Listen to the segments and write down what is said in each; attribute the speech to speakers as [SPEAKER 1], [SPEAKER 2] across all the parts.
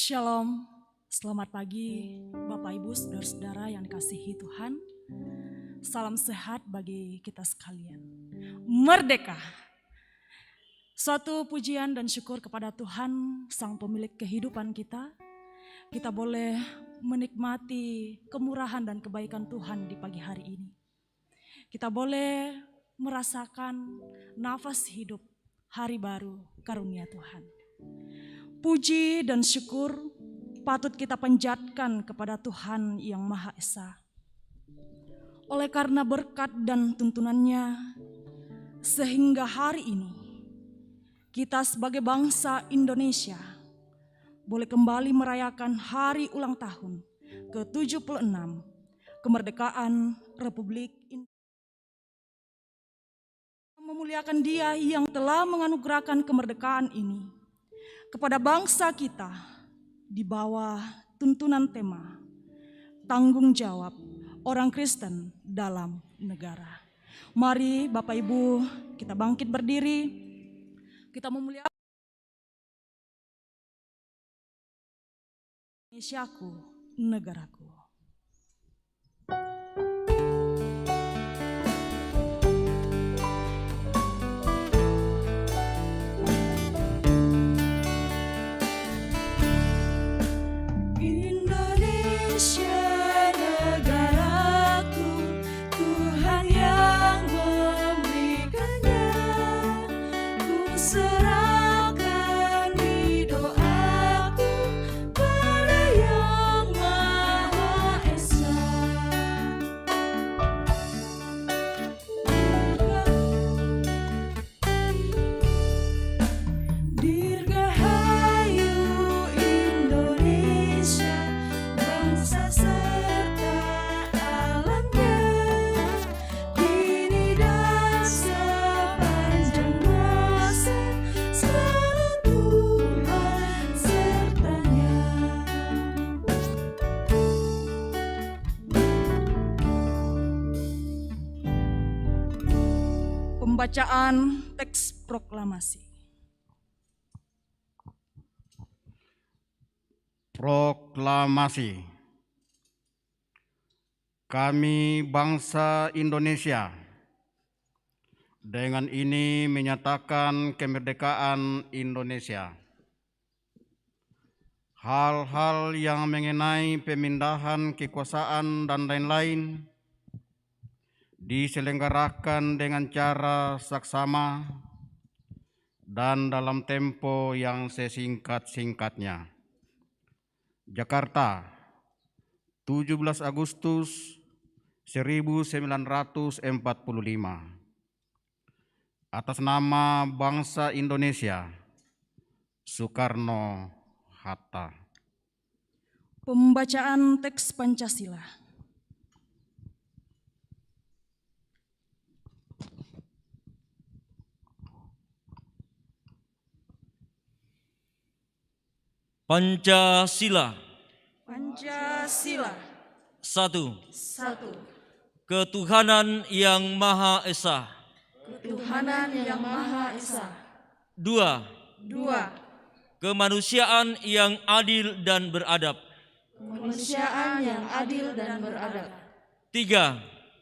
[SPEAKER 1] Shalom, selamat pagi Bapak Ibu Saudara-saudara yang dikasihi Tuhan. Salam sehat bagi kita sekalian. Merdeka. Suatu pujian dan syukur kepada Tuhan, Sang Pemilik kehidupan kita. Kita boleh menikmati kemurahan dan kebaikan Tuhan di pagi hari ini. Kita boleh merasakan nafas hidup hari baru karunia Tuhan. Puji dan syukur patut kita panjatkan kepada Tuhan yang Maha Esa. Oleh karena berkat dan tuntunannya, sehingga hari ini kita sebagai bangsa Indonesia boleh kembali merayakan hari ulang tahun ke-76 kemerdekaan Republik Indonesia. Memuliakan Dia yang telah menganugerahkan kemerdekaan ini kepada bangsa kita di bawah tuntunan tema tanggung jawab orang Kristen dalam negara. Mari Bapak Ibu kita bangkit berdiri, kita memuliakan Indonesiaku, negaraku. Pembacaan teks proklamasi.
[SPEAKER 2] Proklamasi. Kami bangsa Indonesia dengan ini menyatakan kemerdekaan Indonesia. Hal-hal yang mengenai pemindahan kekuasaan dan lain-lain diselenggarakan dengan cara saksama dan dalam tempo yang sesingkat-singkatnya. Jakarta, 17 Agustus 1945. Atas nama bangsa Indonesia, Soekarno-Hatta.
[SPEAKER 1] Pembacaan teks Pancasila.
[SPEAKER 3] Pancasila.
[SPEAKER 1] Pancasila.
[SPEAKER 3] 1.
[SPEAKER 1] 1.
[SPEAKER 3] Ketuhanan yang Maha Esa.
[SPEAKER 1] Ketuhanan yang Maha Esa.
[SPEAKER 3] 2.
[SPEAKER 1] 2.
[SPEAKER 3] Kemanusiaan yang adil dan beradab.
[SPEAKER 1] Kemanusiaan yang adil dan beradab.
[SPEAKER 3] 3.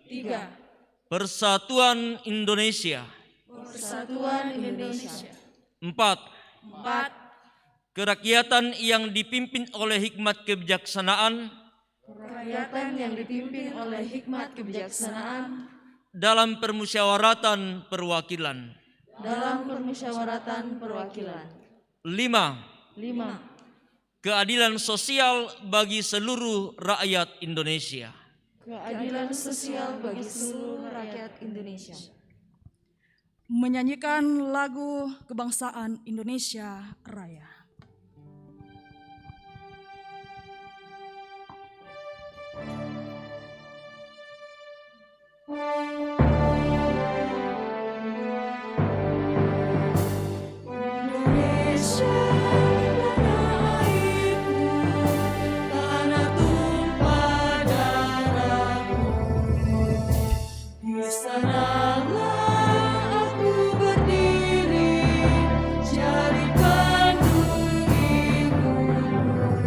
[SPEAKER 1] 3.
[SPEAKER 3] Persatuan Indonesia.
[SPEAKER 1] Persatuan Indonesia.
[SPEAKER 3] 4.
[SPEAKER 1] 4.
[SPEAKER 3] Kerakyatan yang dipimpin oleh hikmat kebijaksanaan.
[SPEAKER 1] Kerakyatan yang dipimpin oleh hikmat kebijaksanaan.
[SPEAKER 3] Dalam permusyawaratan perwakilan.
[SPEAKER 1] Dalam permusyawaratan perwakilan.
[SPEAKER 3] 5.
[SPEAKER 1] 5.
[SPEAKER 3] Keadilan sosial bagi seluruh rakyat Indonesia.
[SPEAKER 1] Keadilan sosial bagi seluruh rakyat Indonesia. Menyanyikan lagu kebangsaan Indonesia Raya. Jadi pandu hidupku.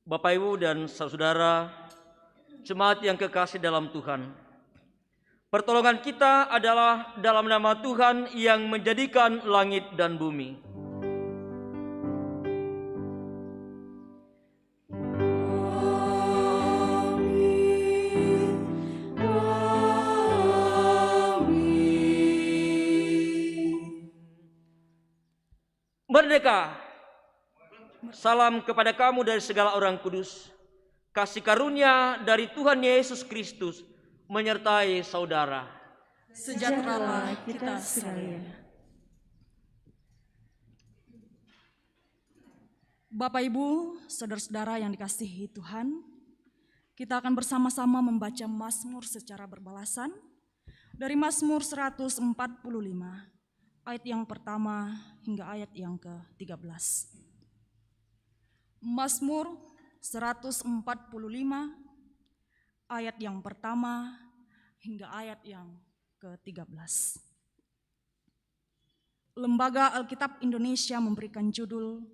[SPEAKER 3] Bapak, Ibu, dan saudara, jemaat yang kekasih dalam Tuhan, pertolongan kita adalah dalam nama Tuhan yang menjadikan langit dan bumi. Merdeka! Salam kepada kamu dari segala orang kudus. Kasih karunia dari Tuhan Yesus Kristus menyertai saudara.
[SPEAKER 1] Sejahteralah kita sekalian. Bapak, Ibu, saudara-saudara yang dikasihi Tuhan, kita akan bersama-sama membaca Mazmur secara berbalasan dari Mazmur 145, ayat yang pertama hingga ayat yang ke-13. Mazmur 145, ayat yang pertama hingga ayat yang ke-13. Lembaga Alkitab Indonesia memberikan judul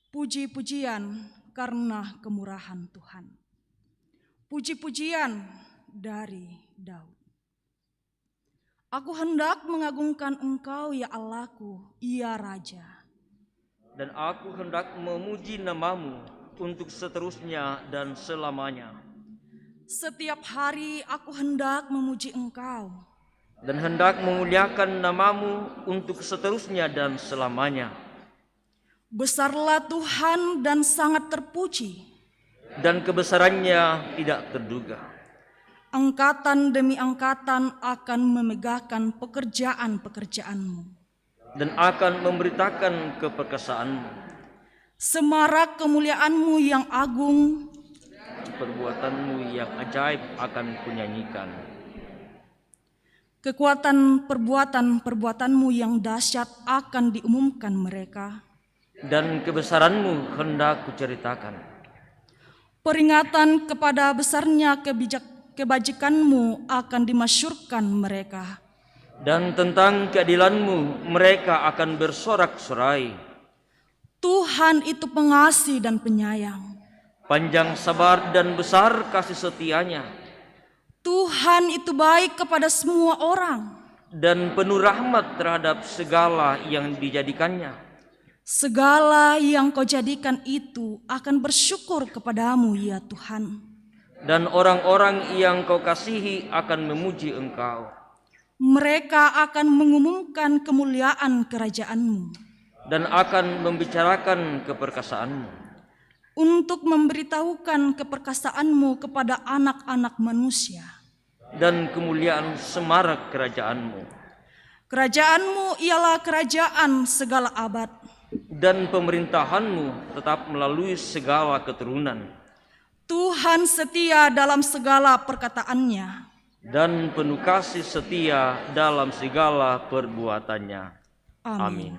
[SPEAKER 1] Puji-pujian karena kemurahan Tuhan. Puji-pujian dari Daud. Aku hendak mengagungkan Engkau, ya Allahku, ya Raja.
[SPEAKER 3] Dan aku hendak memuji namamu untuk seterusnya dan selamanya.
[SPEAKER 1] Setiap hari aku hendak memuji Engkau.
[SPEAKER 3] Dan hendak memuliakan namamu untuk seterusnya dan selamanya.
[SPEAKER 1] Besarlah Tuhan dan sangat terpuji.
[SPEAKER 3] Dan kebesarannya tidak terduga.
[SPEAKER 1] Angkatan demi angkatan akan memegahkan pekerjaan-pekerjaan-Mu.
[SPEAKER 3] Dan akan memberitakan keperkasaanmu.
[SPEAKER 1] Semarak kemuliaan-Mu yang agung,
[SPEAKER 3] Perbuatanmu yang ajaib akan kunyanyikan.
[SPEAKER 1] kekuatan perbuatan-perbuatan-Mu yang dahsyat akan diumumkan mereka.
[SPEAKER 3] Dan kebesaranmu hendak kuceritakan.
[SPEAKER 1] Peringatan kepada besarnya kebajikan-Mu akan dimasyurkan mereka.
[SPEAKER 3] Dan tentang keadilanmu mereka akan bersorak-sorai.
[SPEAKER 1] Tuhan itu pengasih dan penyayang.
[SPEAKER 3] Panjang sabar dan besar kasih setianya.
[SPEAKER 1] Tuhan itu baik kepada semua orang.
[SPEAKER 3] Dan penuh rahmat terhadap segala yang dijadikannya.
[SPEAKER 1] Segala yang Kau jadikan itu akan bersyukur kepadamu, ya Tuhan.
[SPEAKER 3] Dan orang-orang yang Kau kasihi akan memuji Engkau.
[SPEAKER 1] Mereka akan mengumumkan kemuliaan kerajaan-Mu.
[SPEAKER 3] Dan akan membicarakan keperkasaanmu.
[SPEAKER 1] Untuk memberitahukan keperkasaan-Mu kepada anak-anak manusia.
[SPEAKER 3] Dan kemuliaan semarak kerajaanmu.
[SPEAKER 1] Kerajaan-Mu ialah kerajaan segala abad.
[SPEAKER 3] Dan pemerintahanmu tetap melalui segala keturunan.
[SPEAKER 1] Tuhan setia dalam segala perkataannya.
[SPEAKER 3] Dan penuh kasih setia dalam segala perbuatannya. Amin.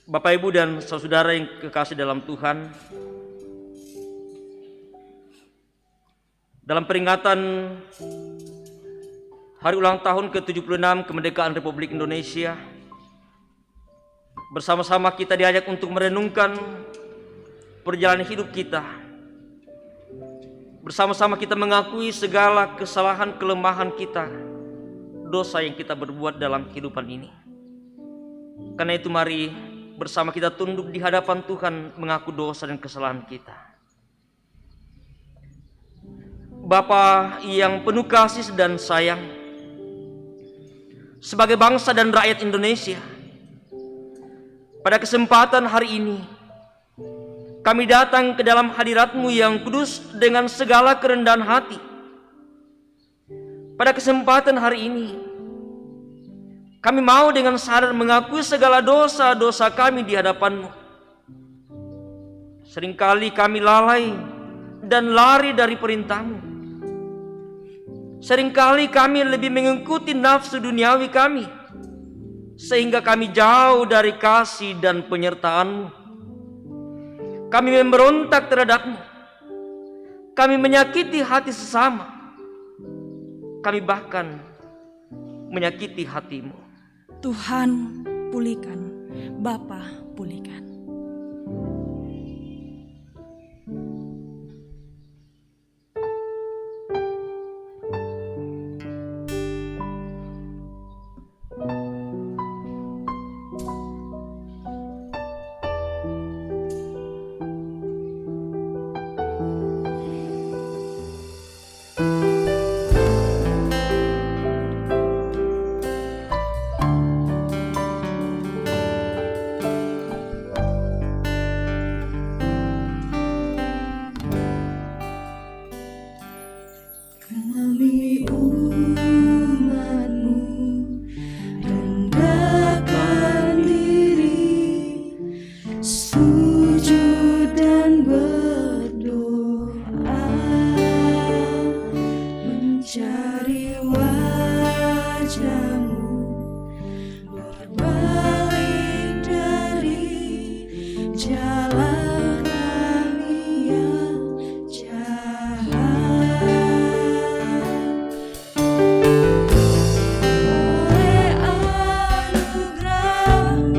[SPEAKER 3] Bapak, Ibu, dan saudara yang kekasih dalam Tuhan, dalam peringatan Hari Ulang Tahun ke-76 Kemerdekaan Republik Indonesia, bersama-sama kita diajak untuk merenungkan perjalanan hidup kita. Bersama-sama kita mengakui segala kesalahan, kelemahan kita, dosa yang kita berbuat dalam kehidupan ini. Karena itu mari bersama kita tunduk di hadapan Tuhan mengaku dosa dan kesalahan kita. Bapa yang penuh kasih dan sayang, sebagai bangsa dan rakyat Indonesia, pada kesempatan hari ini kami datang ke dalam hadirat-Mu yang kudus dengan segala kerendahan hati. Pada kesempatan hari ini, kami mau dengan sadar mengakui segala dosa-dosa kami di hadapan-Mu. Seringkali kami lalai dan lari dari perintah-Mu. Seringkali kami lebih mengikuti nafsu duniawi kami, sehingga kami jauh dari kasih dan penyertaan-Mu. Kami memberontak terhadap-Mu. Kami menyakiti hati sesama. Kami bahkan menyakiti hati-Mu.
[SPEAKER 1] Tuhan, pulihkan Bapa pulihkan.
[SPEAKER 4] Kami umat-Mu rendahkan diri, sujud dan berdoa, mencari wajah-Mu, berbalik dari jalan kami yang jahat. Oleh anugerah-Mu,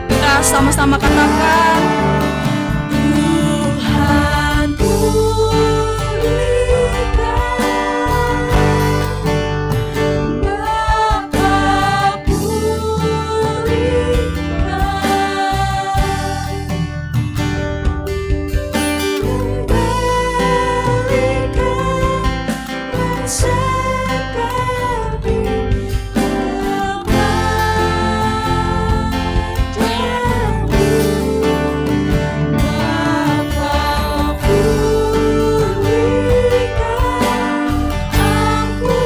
[SPEAKER 1] Kita sama-sama katakan,
[SPEAKER 4] Tuhan pulihkan, Bapa pulihkan,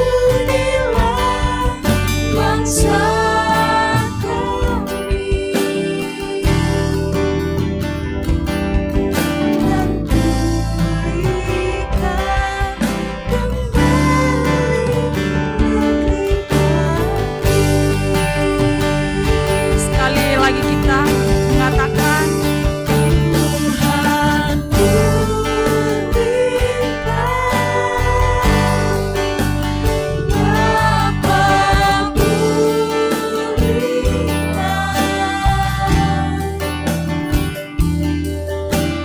[SPEAKER 4] kembalikan bangsa kami, dan pulihkan kembali negeri kami.
[SPEAKER 1] sekali lagi kita mengatakan,
[SPEAKER 4] Tuhan pulihkan, Bapa pulihkan,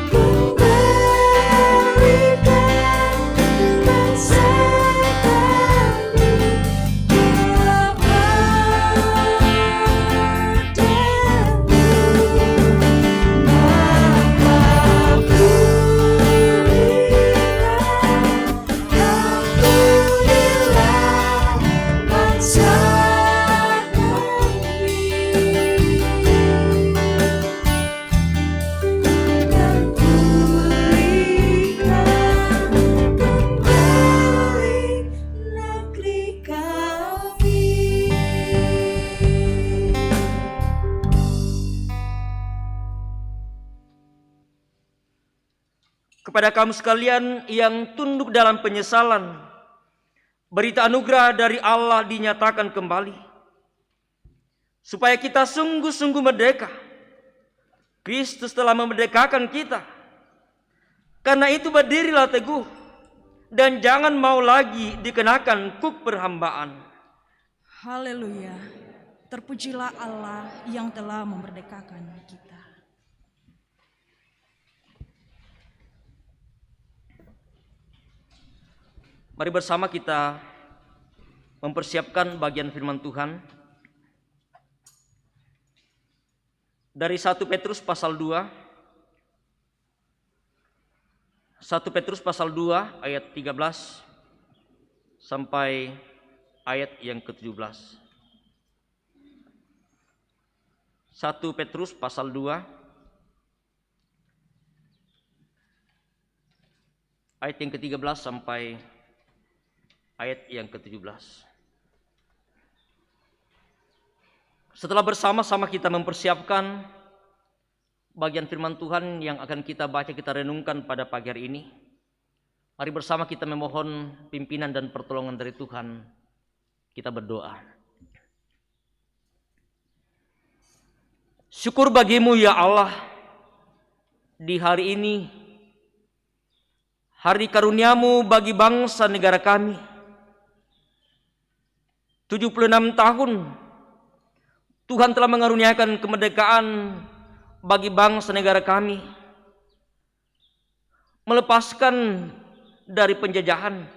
[SPEAKER 4] kembalikan bangsa kami negeri kami.
[SPEAKER 3] Kepada kamu sekalian yang tunduk dalam penyesalan, berita anugerah dari Allah dinyatakan kembali, supaya kita sungguh-sungguh merdeka. Kristus telah memerdekakan kita. Karena itu berdirilah teguh, dan jangan mau lagi dikenakan kuk perhambaan.
[SPEAKER 1] haleluya. Terpujilah Allah yang telah memerdekakan kita.
[SPEAKER 3] Mari bersama kita mempersiapkan bagian firman Tuhan dari 1 Petrus pasal 2. 1 Petrus pasal 2 ayat 13 sampai ayat yang ke-17. 1 Petrus pasal 2 ayat yang ke-13 sampai ayat yang ke-17. Setelah bersama-sama kita mempersiapkan bagian firman Tuhan yang akan kita baca, kita renungkan pada pagi hari ini, mari bersama kita memohon pimpinan dan pertolongan dari Tuhan Kita berdoa. Syukur bagimu ya Allah, di hari ini, hari karuniamu bagi bangsa negara kami. 76 tahun Tuhan telah mengaruniakan kemerdekaan bagi bangsa negara kami, melepaskan dari penjajahan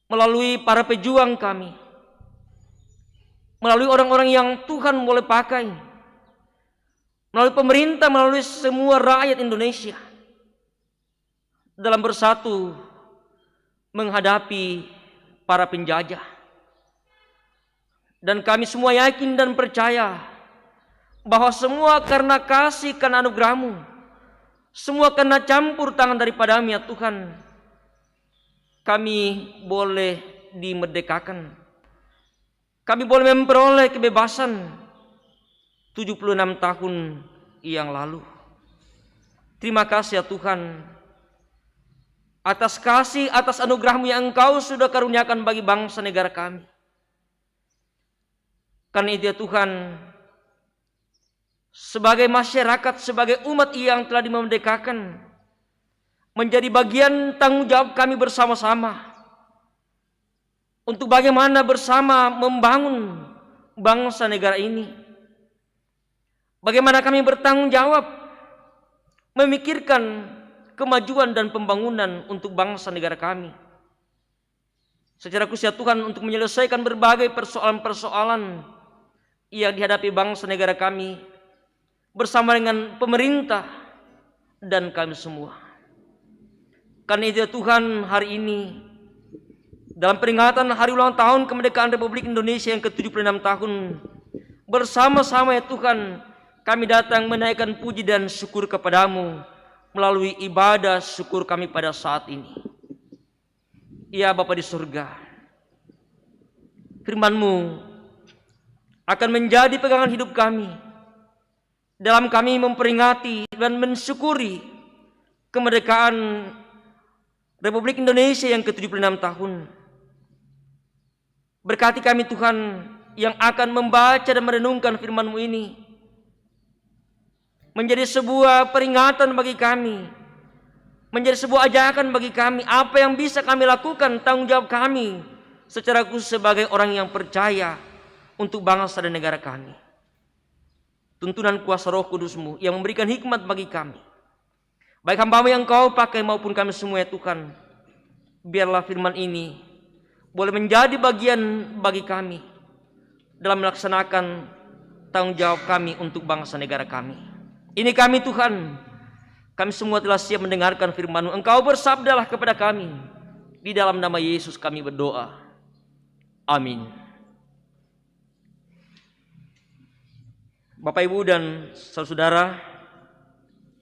[SPEAKER 3] melalui para pejuang kami, melalui orang-orang yang Tuhan boleh pakai, melalui pemerintah, melalui semua rakyat Indonesia dalam bersatu menghadapi para penjajah. Dan kami semua yakin dan percaya bahwa semua karena kasih, karena anugerah-Mu, semua karena campur tangan daripada-Mu ya Tuhan, kami boleh dimerdekakan. Kami boleh memperoleh kebebasan 76 tahun yang lalu. Terima kasih ya Tuhan atas kasih, atas anugerah-Mu yang Engkau sudah karuniakan bagi bangsa negara kami. Karena itu ya Tuhan, sebagai masyarakat, sebagai umat yang telah dimerdekakan, menjadi bagian tanggung jawab kami bersama-sama untuk bagaimana bersama membangun bangsa negara ini. Bagaimana kami bertanggung jawab memikirkan kemajuan dan pembangunan untuk bangsa negara kami. Secara khusus ya Tuhan, untuk menyelesaikan berbagai persoalan-persoalan yang dihadapi bangsa negara kami bersama dengan pemerintah dan kami semua. Karena itu ya Tuhan, hari ini dalam peringatan hari ulang tahun kemerdekaan Republik Indonesia yang ke-76 tahun, bersama-sama ya Tuhan, kami datang menaikkan puji dan syukur kepada-Mu melalui ibadah syukur kami pada saat ini. Ya Bapa di surga, firman-Mu akan menjadi pegangan hidup kami dalam kami memperingati dan mensyukuri kemerdekaan Republik Indonesia yang ke-76 tahun. Berkati kami Tuhan yang akan membaca dan merenungkan firman-Mu ini, menjadi sebuah peringatan bagi kami, menjadi sebuah ajakan bagi kami, apa yang bisa kami lakukan, tanggung jawab kami secara khusus sebagai orang yang percaya untuk bangsa dan negara kami. Tuntunan kuasa Roh Kudus-Mu yang memberikan hikmat bagi kami, baik hamba-Mu yang Kau pakai maupun kami semua ya Tuhan, biarlah firman ini boleh menjadi bagian bagi kami dalam melaksanakan tanggung jawab kami untuk bangsa negara kami. Ini kami Tuhan, kami semua telah siap mendengarkan firman-Mu. Engkau bersabdalah kepada kami, di dalam nama Yesus kami berdoa. Amin. Bapak Ibu dan saudara-saudara,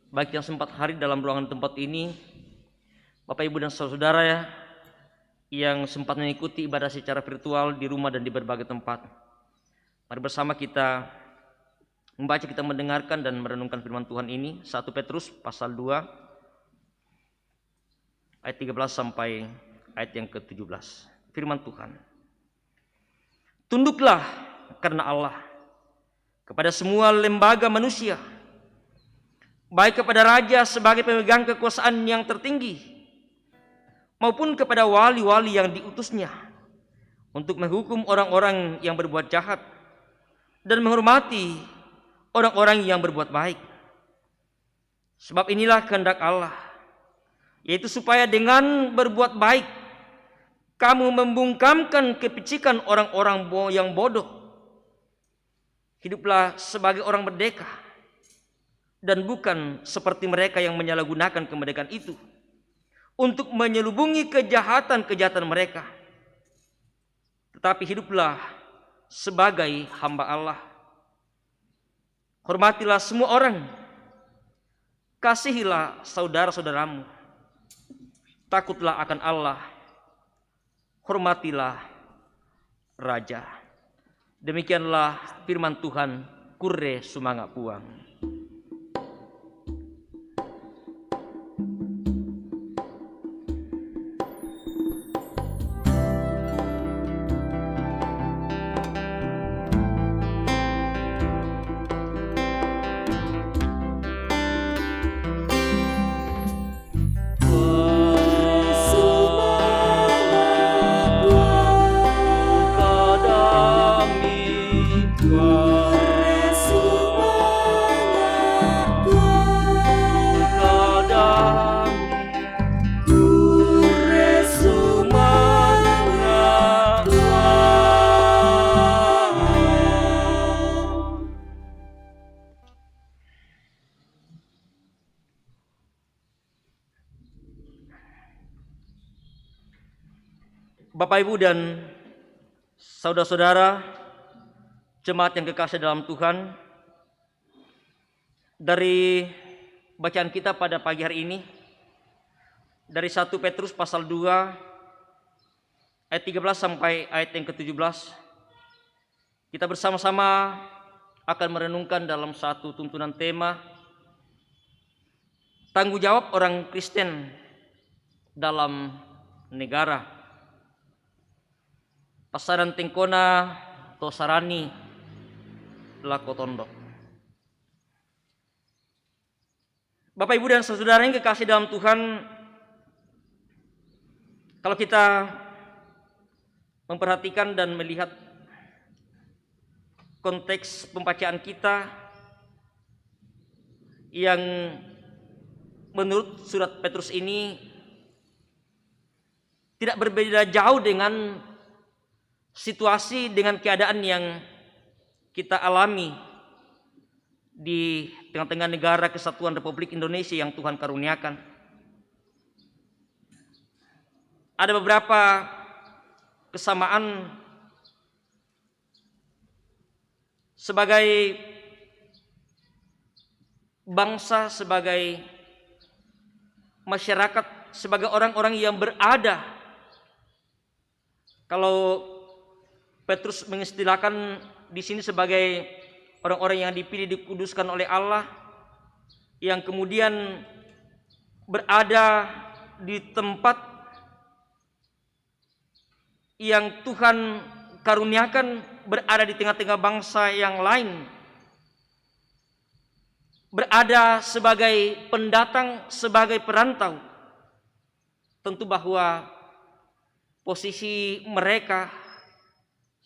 [SPEAKER 3] baik yang sempat hadir dalam ruangan tempat ini, Bapak Ibu dan saudara-saudara ya, yang sempat mengikuti ibadah secara virtual di rumah dan di berbagai tempat. Mari bersama kita membaca, kita mendengarkan dan merenungkan firman Tuhan ini. 1 Petrus pasal 2 ayat 13 sampai ayat yang ke-17. Firman Tuhan. Tunduklah karena Allah kepada semua lembaga manusia, baik kepada raja sebagai pemegang kekuasaan yang tertinggi, maupun kepada wali-wali yang diutusnya, untuk menghukum orang-orang yang berbuat jahat dan menghormati orang-orang yang berbuat baik. Sebab inilah kehendak Allah, yaitu supaya dengan berbuat baik kamu membungkamkan kepicikan orang-orang yang bodoh. Hiduplah sebagai orang merdeka dan bukan seperti mereka yang menyalahgunakan kemerdekaan itu untuk menyelubungi kejahatan-kejahatan mereka. Tetapi hiduplah sebagai hamba Allah. Hormatilah semua orang, kasihilah saudara-saudaramu, takutlah akan Allah, hormatilah raja. Demikianlah firman Tuhan. Kure sumanga puang. Bapak, Ibu, dan saudara-saudara jemaat yang kekasih dalam Tuhan, dari bacaan kita pada pagi hari ini dari 1 Petrus pasal 2 ayat 13 sampai ayat yang ke-17, kita bersama-sama akan merenungkan dalam satu tuntunan tema tanggung jawab orang Kristen dalam negara. Pasaran tengkona tosarani lakotondo. Bapak, Ibu, dan saudara yang kekasih dalam Tuhan, kalau kita memperhatikan dan melihat konteks pembacaan kita yang menurut surat Petrus ini tidak berbeda jauh dengan situasi, dengan keadaan yang kita alami di tengah-tengah negara Kesatuan Republik Indonesia yang Tuhan karuniakan. Ada beberapa kesamaan sebagai bangsa, sebagai masyarakat, sebagai orang-orang yang berada. Kalau Petrus mengistilahkan di sini sebagai orang-orang yang dipilih, dikuduskan oleh Allah, yang kemudian berada di tempat yang Tuhan karuniakan, berada di tengah-tengah bangsa yang lain, berada sebagai pendatang, sebagai perantau. Tentu bahwa posisi mereka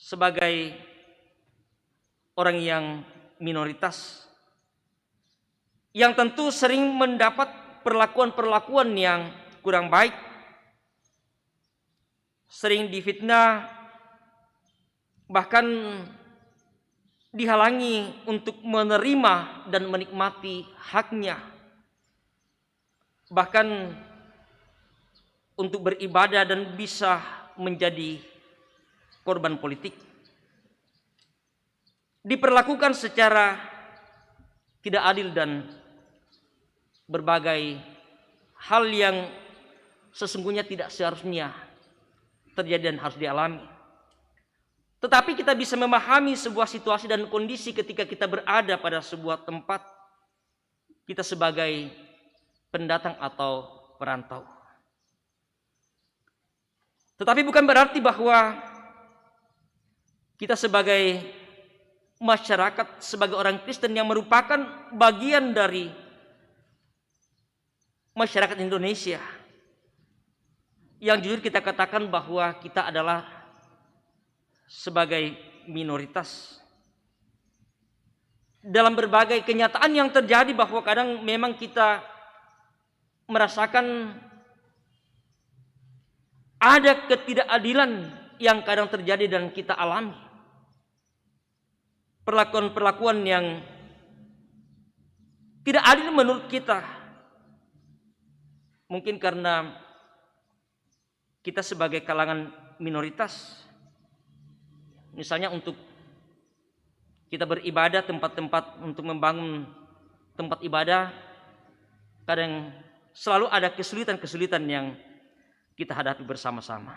[SPEAKER 3] sebagai orang yang minoritas, yang tentu sering mendapat perlakuan-perlakuan yang kurang baik, sering difitnah, bahkan dihalangi untuk menerima dan menikmati haknya, bahkan untuk beribadah dan bisa menjadi korban politik. Diperlakukan secara tidak adil dan berbagai hal yang sesungguhnya tidak seharusnya terjadi dan harus dialami. Tetapi kita bisa memahami sebuah situasi dan kondisi ketika kita berada pada sebuah tempat, kita sebagai pendatang atau perantau. Tetapi bukan berarti bahwa kita sebagai masyarakat, sebagai orang Kristen yang merupakan bagian dari masyarakat Indonesia, yang jujur kita katakan bahwa kita adalah sebagai minoritas. Dalam berbagai kenyataan yang terjadi, bahwa kadang memang kita merasakan ada ketidakadilan yang kadang terjadi dan kita alami. Perlakuan-perlakuan yang tidak adil menurut kita. Mungkin karena kita sebagai kalangan minoritas, misalnya untuk kita beribadah, tempat-tempat untuk membangun tempat ibadah, kadang selalu ada kesulitan-kesulitan yang kita hadapi bersama-sama.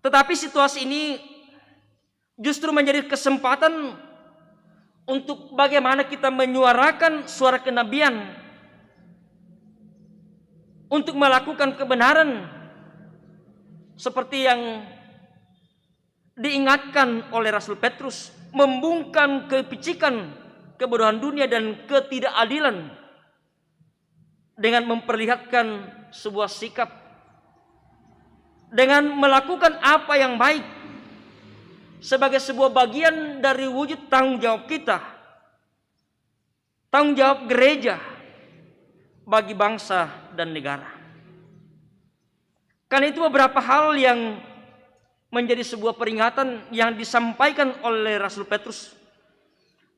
[SPEAKER 3] Tetapi situasi ini justru menjadi kesempatan untuk bagaimana kita menyuarakan suara kenabian, untuk melakukan kebenaran seperti yang diingatkan oleh Rasul Petrus, membungkam kepicikan, kebodohan dunia dan ketidakadilan dengan memperlihatkan sebuah sikap, dengan melakukan apa yang baik sebagai sebuah bagian dari wujud tanggung jawab kita, tanggung jawab gereja bagi bangsa dan negara. Karena itu beberapa hal yang menjadi sebuah peringatan yang disampaikan oleh Rasul Petrus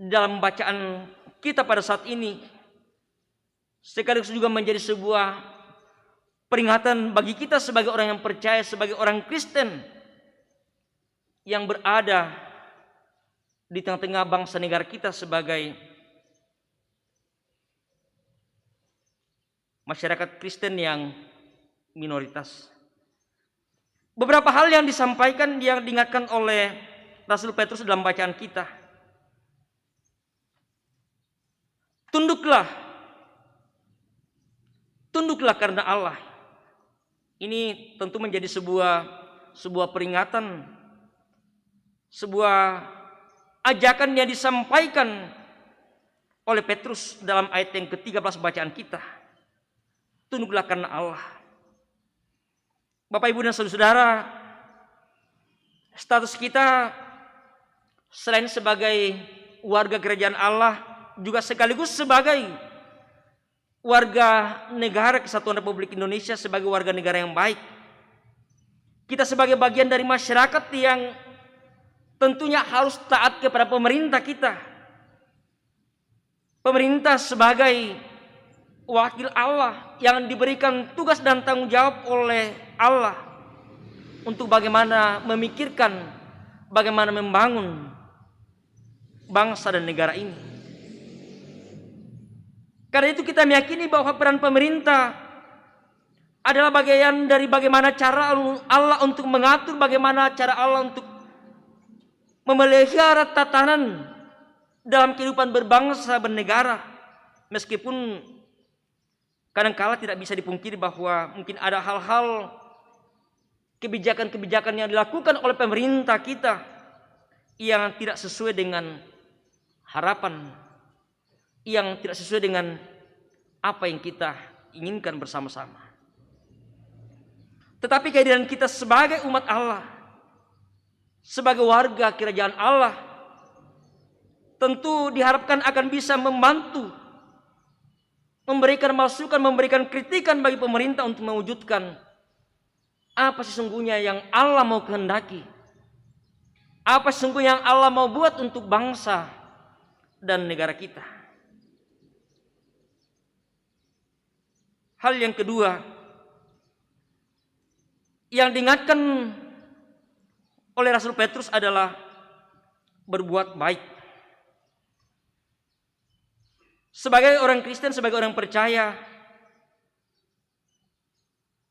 [SPEAKER 3] dalam bacaan kita pada saat ini, sekaligus juga menjadi sebuah peringatan bagi kita sebagai orang yang percaya, sebagai orang Kristen yang berada di tengah-tengah bangsa negara kita sebagai masyarakat Kristen yang minoritas. Beberapa hal yang disampaikan, yang diingatkan oleh Rasul Petrus dalam bacaan kita. Tunduklah karena Allah. Ini tentu menjadi sebuah peringatan, sebuah ajakan yang disampaikan oleh Petrus dalam ayat yang ke-13 bacaan kita. Tunduklah karena Allah. Bapak, Ibu, dan saudara-saudara, status kita selain sebagai warga kerajaan Allah, juga sekaligus sebagai warga negara Kesatuan Republik Indonesia, sebagai warga negara yang baik. Kita sebagai bagian dari masyarakat yang tentunya harus taat kepada pemerintah kita. Pemerintah sebagai wakil Allah yang diberikan tugas dan tanggung jawab oleh Allah untuk bagaimana memikirkan, bagaimana membangun bangsa dan negara ini. Karena itu kita meyakini bahwa peran pemerintah adalah bagian dari bagaimana cara Allah untuk mengatur, bagaimana cara Allah untuk memelihara tatanan dalam kehidupan berbangsa bernegara. Meskipun kadang-kala tidak bisa dipungkiri bahwa mungkin ada hal-hal, kebijakan-kebijakan yang dilakukan oleh pemerintah kita yang tidak sesuai dengan harapan, yang tidak sesuai dengan apa yang kita inginkan bersama-sama. Tetapi kehadiran kita sebagai umat Allah, sebagai warga kerajaan Allah, tentu diharapkan akan bisa membantu, memberikan masukan, memberikan kritikan bagi pemerintah untuk mewujudkan apa sesungguhnya yang Allah mau kehendaki, apa sesungguhnya yang Allah mau buat untuk bangsa dan negara kita. Hal yang kedua yang diingatkan oleh Rasul Petrus adalah berbuat baik. Sebagai orang Kristen, sebagai orang percaya,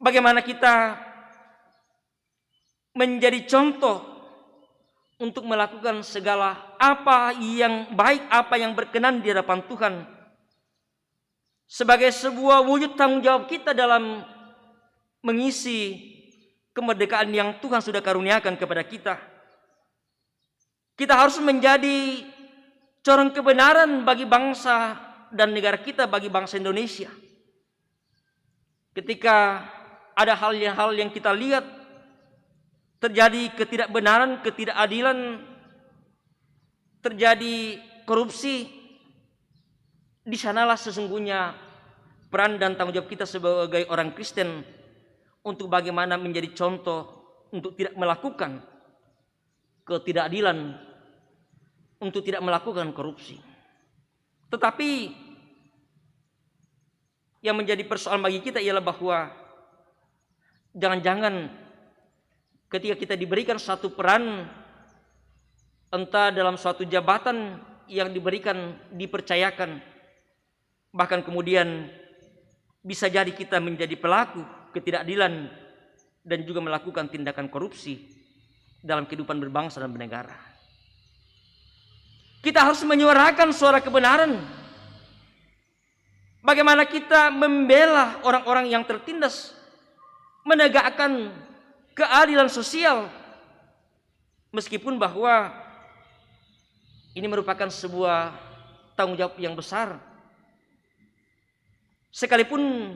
[SPEAKER 3] bagaimana kita menjadi contoh untuk melakukan segala apa yang baik, apa yang berkenan di hadapan Tuhan, sebagai sebuah wujud tanggung jawab kita dalam mengisi kemerdekaan yang Tuhan sudah karuniakan kepada kita. Kita harus menjadi corong kebenaran bagi bangsa dan negara kita, bagi bangsa Indonesia. Ketika ada hal yang kita lihat terjadi ketidakbenaran, ketidakadilan, terjadi korupsi, di sanalah sesungguhnya peran dan tanggung jawab kita sebagai orang Kristen untuk bagaimana menjadi contoh untuk tidak melakukan ketidakadilan, untuk tidak melakukan korupsi. Tetapi yang menjadi persoalan bagi kita ialah bahwa jangan-jangan ketika kita diberikan satu peran, entah dalam suatu jabatan yang diberikan, dipercayakan, bahkan kemudian bisa jadi kita menjadi pelaku ketidakadilan dan juga melakukan tindakan korupsi dalam kehidupan berbangsa dan bernegara. Kita harus menyuarakan suara kebenaran. Bagaimana kita membela orang-orang yang tertindas, menegakkan keadilan sosial, meskipun bahwa ini merupakan sebuah tanggung jawab yang besar. Sekalipun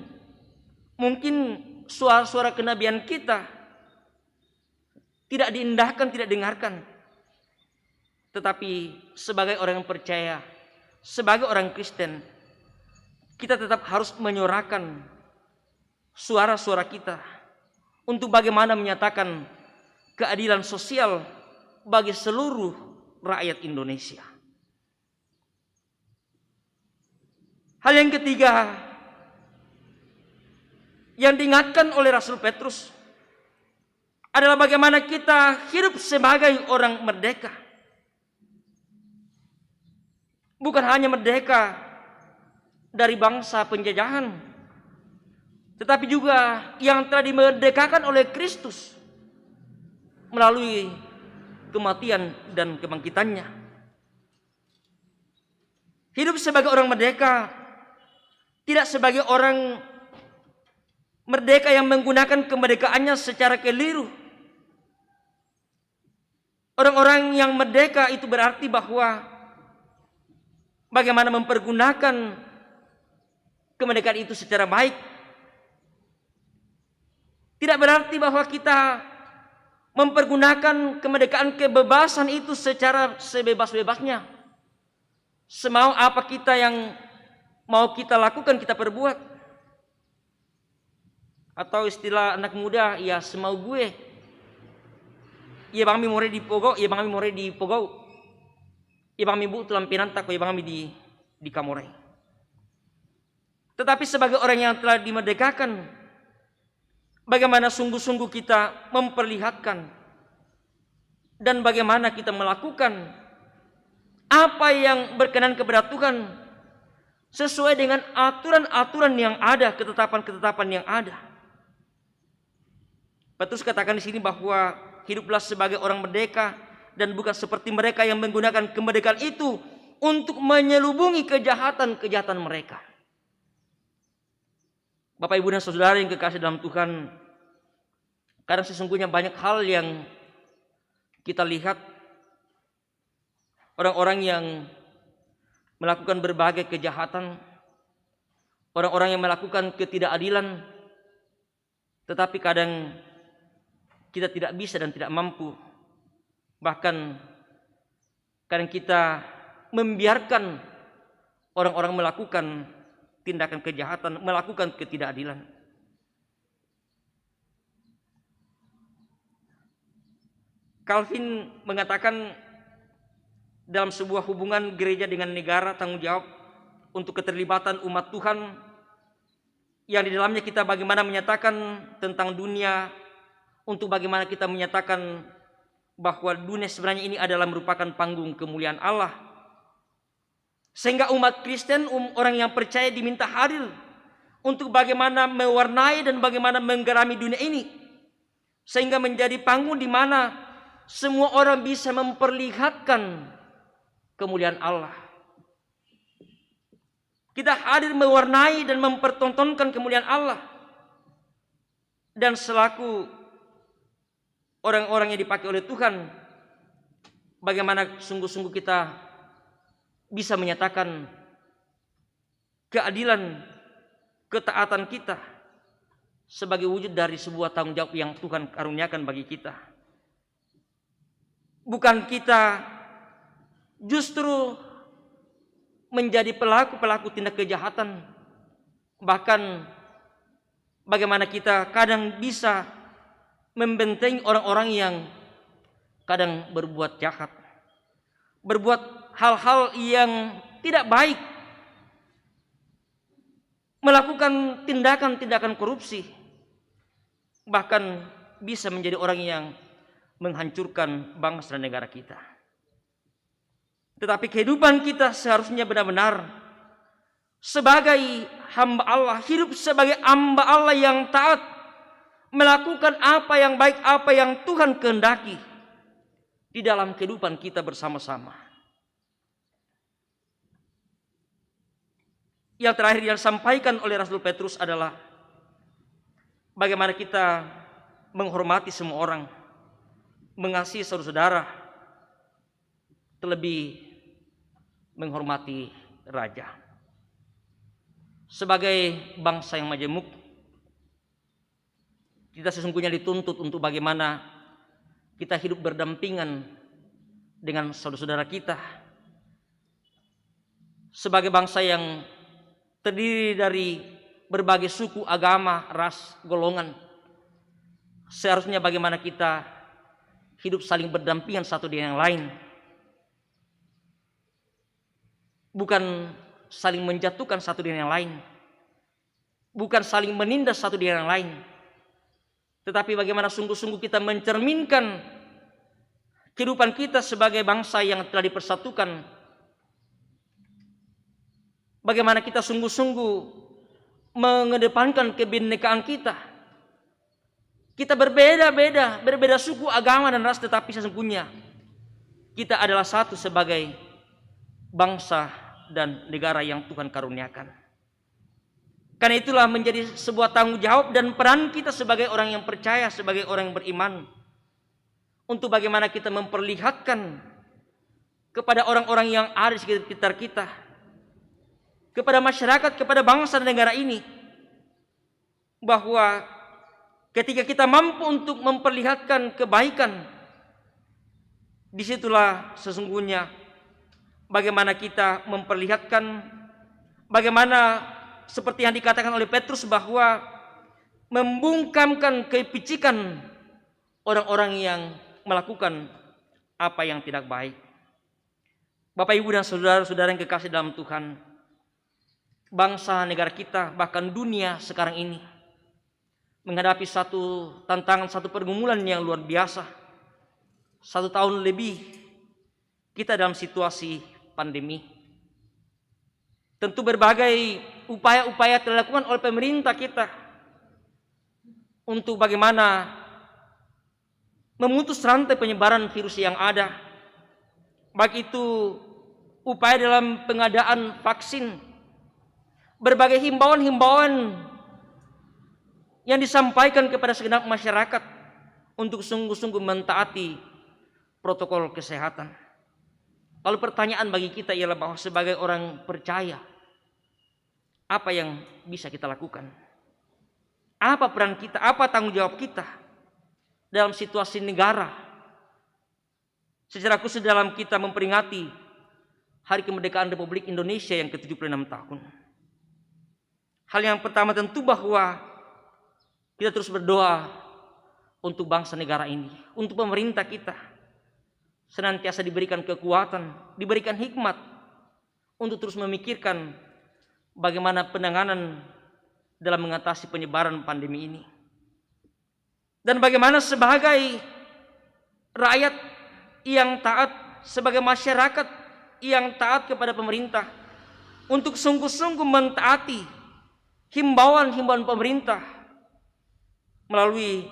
[SPEAKER 3] mungkin suara-suara kenabian kita tidak diindahkan, tidak dengarkan, tetapi sebagai orang yang percaya, sebagai orang Kristen, kita tetap harus menyuarakan suara-suara kita untuk bagaimana menyatakan keadilan sosial bagi seluruh rakyat Indonesia. Hal yang ketiga yang diingatkan oleh Rasul Petrus adalah bagaimana kita hidup sebagai orang merdeka. Bukan hanya merdeka dari bangsa penjajahan, tetapi juga yang telah dimerdekakan oleh Kristus melalui kematian dan kebangkitannya. Hidup sebagai orang merdeka, tidak sebagai orang merdeka yang menggunakan kemerdekaannya secara keliru. Orang-orang yang merdeka itu berarti bahwa bagaimana mempergunakan kemerdekaan itu secara baik. Tidak berarti bahwa kita mempergunakan kemerdekaan kebebasan itu secara sebebas-bebasnya. Semau apa kita yang mau kita lakukan, kita perbuat. Atau istilah anak muda, ya semau gue. Iya bang mi more di pogo, iya bang mi more di pogo. Iya bang mi bu tulang pinantak, iya bang mi di kamore. Tetapi sebagai orang yang telah dimerdekakan, bagaimana sungguh-sungguh kita memperlihatkan dan bagaimana kita melakukan apa yang berkenan kepada Tuhan sesuai dengan aturan-aturan yang ada, ketetapan-ketetapan yang ada. Petrus katakan di sini bahwa hiduplah sebagai orang merdeka dan bukan seperti mereka yang menggunakan kemerdekaan itu untuk menyelubungi kejahatan-kejahatan mereka. Bapak, Ibu, dan saudara yang kekasih dalam Tuhan, kadang sesungguhnya banyak hal yang kita lihat orang-orang yang melakukan berbagai kejahatan, orang-orang yang melakukan ketidakadilan, tetapi kadang kita tidak bisa dan tidak mampu. Bahkan kadang kita membiarkan orang-orang melakukan tindakan kejahatan, melakukan ketidakadilan. Calvin mengatakan dalam sebuah hubungan gereja dengan negara, tanggung jawab untuk keterlibatan umat Tuhan yang di dalamnya kita bagaimana menyatakan tentang dunia, untuk bagaimana kita menyatakan bahwa dunia sebenarnya ini adalah merupakan panggung kemuliaan Allah. Sehingga umat Kristen, orang yang percaya diminta hadir untuk bagaimana mewarnai dan bagaimana menggerami dunia ini. Sehingga menjadi panggung di mana semua orang bisa memperlihatkan kemuliaan Allah. Kita hadir mewarnai dan mempertontonkan kemuliaan Allah. Dan selaku orang-orang yang dipakai oleh Tuhan, bagaimana sungguh-sungguh kita bisa menyatakan keadilan, ketaatan kita sebagai wujud dari sebuah tanggung jawab yang Tuhan karuniakan bagi kita. Bukan kita justru menjadi pelaku-pelaku tindak kejahatan, bahkan bagaimana kita kadang bisa membentengi orang-orang yang kadang berbuat jahat, berbuat hal-hal yang tidak baik, melakukan tindakan-tindakan korupsi, bahkan bisa menjadi orang yang menghancurkan bangsa dan negara kita. Tetapi kehidupan kita seharusnya benar-benar sebagai hamba Allah, hidup sebagai hamba Allah yang taat, melakukan apa yang baik, apa yang Tuhan kehendaki di dalam kehidupan kita bersama-sama. Yang terakhir yang disampaikan oleh Rasul Petrus adalah bagaimana kita menghormati semua orang, mengasihi saudara-saudara, terlebih menghormati raja. Sebagai bangsa yang majemuk, kita sesungguhnya dituntut untuk bagaimana kita hidup berdampingan dengan saudara-saudara kita. Sebagai bangsa yang terdiri dari berbagai suku, agama, ras, golongan, seharusnya bagaimana kita hidup saling berdampingan satu dengan yang lain. Bukan saling menjatuhkan satu dengan yang lain. bukan saling menindas satu dengan yang lain, tetapi bagaimana sungguh-sungguh kita mencerminkan kehidupan kita sebagai bangsa yang telah dipersatukan. Bagaimana kita sungguh-sungguh mengedepankan kebinekaan kita. Kita berbeda suku, agama, dan ras, tetapi sesungguhnya kita adalah satu sebagai bangsa dan negara yang Tuhan karuniakan. Karena itulah menjadi sebuah tanggung jawab dan peran kita sebagai orang yang percaya, sebagai orang yang beriman, untuk bagaimana kita memperlihatkan kepada orang-orang yang ada di sekitar kita, kepada masyarakat, kepada bangsa dan negara ini, bahwa ketika kita mampu untuk memperlihatkan kebaikan, disitulah sesungguhnya bagaimana kita memperlihatkan bagaimana seperti yang dikatakan oleh Petrus, bahwa membungkamkan kepicikan orang-orang yang melakukan apa yang tidak baik. Bapak, Ibu, dan saudara-saudara yang kekasih dalam Tuhan, bangsa negara kita, bahkan dunia sekarang ini menghadapi satu tantangan, satu pergumulan yang luar biasa. 1 tahun lebih kita dalam situasi pandemi. Tentu berbagai upaya-upaya telah dilakukan oleh pemerintah kita untuk bagaimana memutus rantai penyebaran virus yang ada. Baik itu upaya dalam pengadaan vaksin, berbagai himbauan-himbauan yang disampaikan kepada segenap masyarakat untuk sungguh-sungguh mentaati protokol kesehatan. Lalu pertanyaan bagi kita ialah bahwa sebagai orang percaya, apa yang bisa kita lakukan? Apa peran kita? Apa tanggung jawab kita dalam situasi negara? Secara khusus dalam kita memperingati Hari Kemerdekaan Republik Indonesia yang ke-76 tahun. Hal yang pertama tentu bahwa kita terus berdoa untuk bangsa negara ini, untuk pemerintah kita, senantiasa diberikan kekuatan, diberikan hikmat untuk terus memikirkan bagaimana penanganan dalam mengatasi penyebaran pandemi ini. Dan bagaimana sebagai rakyat yang taat, sebagai masyarakat yang taat kepada pemerintah, untuk sungguh-sungguh mentaati himbauan-himbauan pemerintah melalui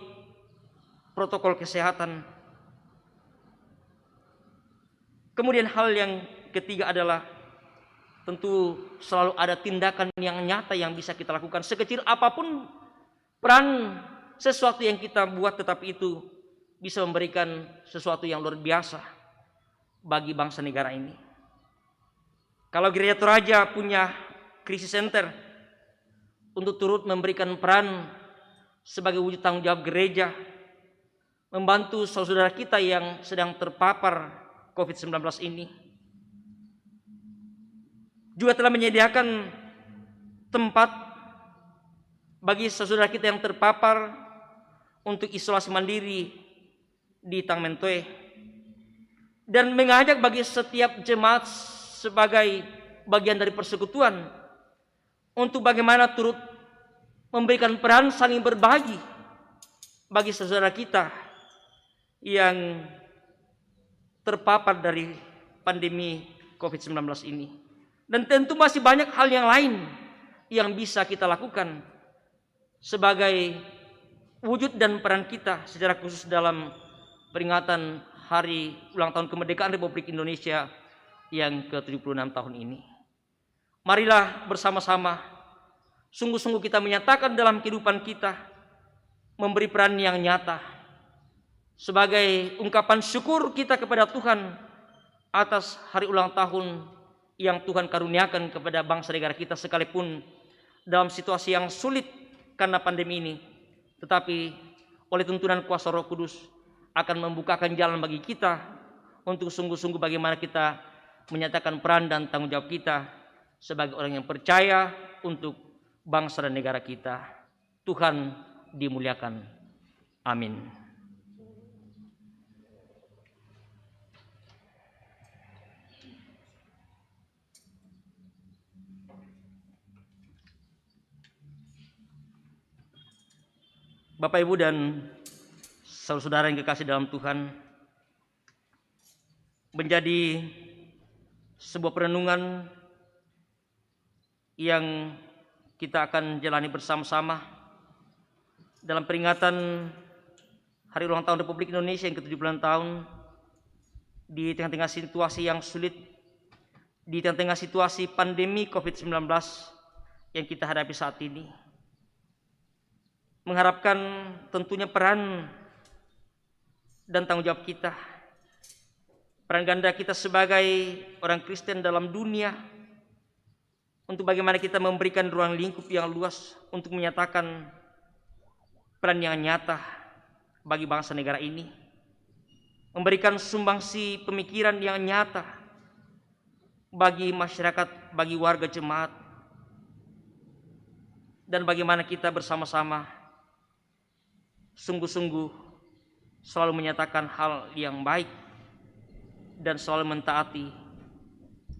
[SPEAKER 3] protokol kesehatan. Kemudian hal yang ketiga adalah tentu selalu ada tindakan yang nyata yang bisa kita lakukan. Sekecil apapun peran sesuatu yang kita buat, tetapi itu bisa memberikan sesuatu yang luar biasa bagi bangsa negara ini. Kalau Gereja Toraja punya krisis center untuk turut memberikan peran sebagai wujud tanggung jawab gereja, membantu saudara kita yang sedang terpapar COVID-19 ini, juga telah menyediakan tempat bagi saudara kita yang terpapar untuk isolasi mandiri di Tangmentoe, dan mengajak bagi setiap jemaat sebagai bagian dari persekutuan untuk bagaimana turut memberikan peran saling berbagi bagi saudara kita yang terpapar dari pandemi COVID-19 ini. Dan tentu masih banyak hal yang lain yang bisa kita lakukan sebagai wujud dan peran kita secara khusus dalam peringatan Hari Ulang Tahun Kemerdekaan Republik Indonesia yang ke-76 tahun ini. Marilah bersama-sama sungguh-sungguh kita menyatakan dalam kehidupan kita, memberi peran yang nyata sebagai ungkapan syukur kita kepada Tuhan atas hari ulang tahun yang Tuhan karuniakan kepada bangsa negara kita, sekalipun dalam situasi yang sulit karena pandemi ini, tetapi oleh tuntunan kuasa Roh Kudus akan membukakan jalan bagi kita untuk sungguh-sungguh bagaimana kita menyatakan peran dan tanggung jawab kita sebagai orang yang percaya untuk bangsa dan negara kita. Tuhan dimuliakan. Amin. Bapak, Ibu, dan saudara-saudara yang kekasih dalam Tuhan, menjadi sebuah perenungan yang kita akan jalani bersama-sama dalam peringatan Hari Ulang Tahun Republik Indonesia yang ke-70 tahun, di tengah-tengah situasi yang sulit, di tengah-tengah situasi pandemi COVID-19 yang kita hadapi saat ini. Mengharapkan tentunya peran dan tanggung jawab kita, peran ganda kita sebagai orang Kristen dalam dunia, untuk bagaimana kita memberikan ruang lingkup yang luas untuk menyatakan peran yang nyata bagi bangsa negara ini, memberikan sumbangsi pemikiran yang nyata bagi masyarakat, bagi warga jemaat, dan bagaimana kita bersama-sama sungguh-sungguh selalu menyatakan hal yang baik dan selalu mentaati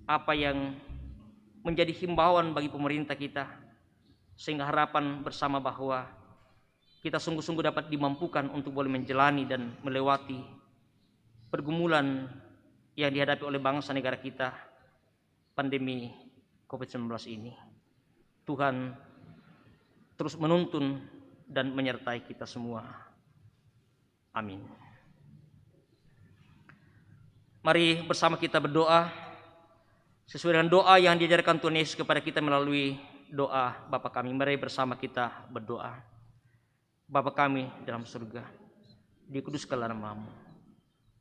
[SPEAKER 3] apa yang menjadi himbauan bagi pemerintah kita, sehingga harapan bersama bahwa kita sungguh-sungguh dapat dimampukan untuk boleh menjalani dan melewati pergumulan yang dihadapi oleh bangsa negara kita, pandemi COVID-19 ini. Tuhan terus menuntun dan menyertai kita semua. Amin. Mari bersama kita berdoa sesuai dengan doa yang diajarkan Tuhan Yesus kepada kita melalui doa Bapa kami. Mari bersama kita berdoa. Bapa kami dalam surga, dikuduskanlah nama-Mu,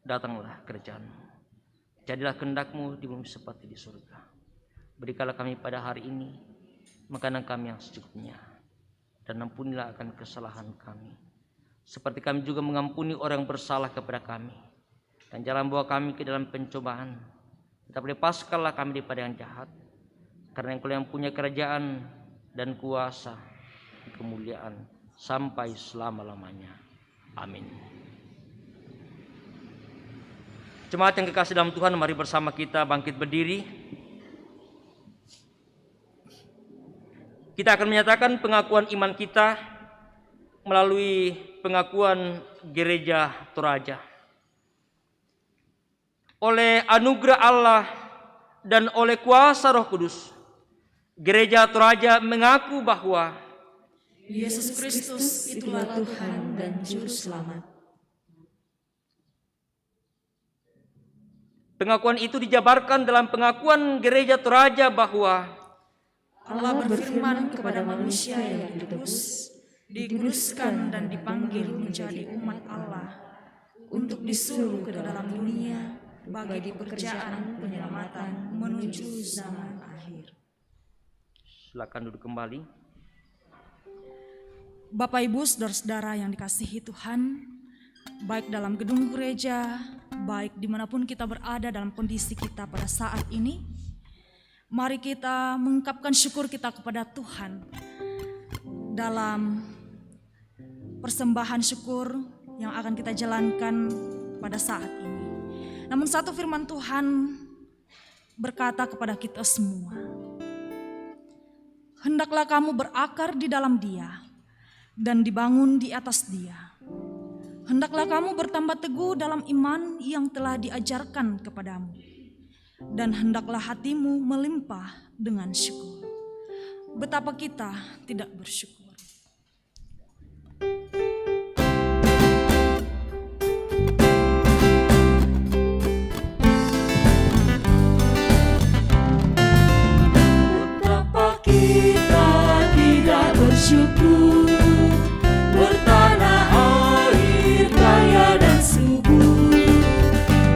[SPEAKER 3] datanglah kerajaan-Mu, jadilah kehendak-Mu di bumi seperti di surga. Berikanlah kami pada hari ini makanan kami yang secukupnya, dan ampunilah akan kesalahan kami, seperti kami juga mengampuni orang yang bersalah kepada kami. Dan jangan bawa kami ke dalam pencobaan, tetapi lepaskanlah kami daripada yang jahat. Karena Engkau yang punya kerajaan dan kuasa dan kemuliaan sampai selama-lamanya. Amin. Jemaat yang kekasih dalam Tuhan, mari bersama kita bangkit berdiri. Kita akan menyatakan pengakuan iman kita melalui pengakuan Gereja Toraja. Oleh anugerah Allah dan oleh kuasa Roh Kudus, Gereja Toraja mengaku bahwa
[SPEAKER 1] Yesus Kristus itulah Tuhan dan Juru Selamat.
[SPEAKER 3] Pengakuan itu dijabarkan dalam pengakuan Gereja Toraja bahwa
[SPEAKER 1] Allah berfirman kepada manusia yang dikuduskan dan dipanggil menjadi umat Allah untuk disuruh ke dalam dunia bagi pekerjaan penyelamatan menuju zaman akhir.
[SPEAKER 3] Silakan duduk kembali.
[SPEAKER 1] Bapak, Ibu, saudara-saudara yang dikasihi Tuhan, baik dalam gedung gereja, baik dimanapun kita berada dalam kondisi kita pada saat ini, mari kita mengungkapkan syukur kita kepada Tuhan dalam persembahan syukur yang akan kita jalankan pada saat ini. Namun satu firman Tuhan berkata kepada kita semua, hendaklah kamu berakar di dalam Dia dan dibangun di atas Dia. Hendaklah kamu bertambah teguh dalam iman yang telah diajarkan kepadamu, dan hendaklah hatimu melimpah dengan syukur. Betapa kita tidak bersyukur.
[SPEAKER 4] Betapa kita tidak bersyukur, bertanah air kaya dan subur,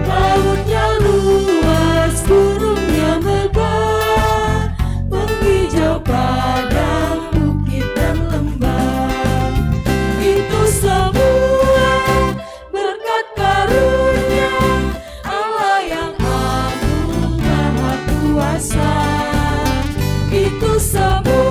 [SPEAKER 4] lautnya luas, gunungnya megah, penghijau padang, bukit dan lembah. Itu semua berkat karunia Allah yang agung maha kuasa. Itu semua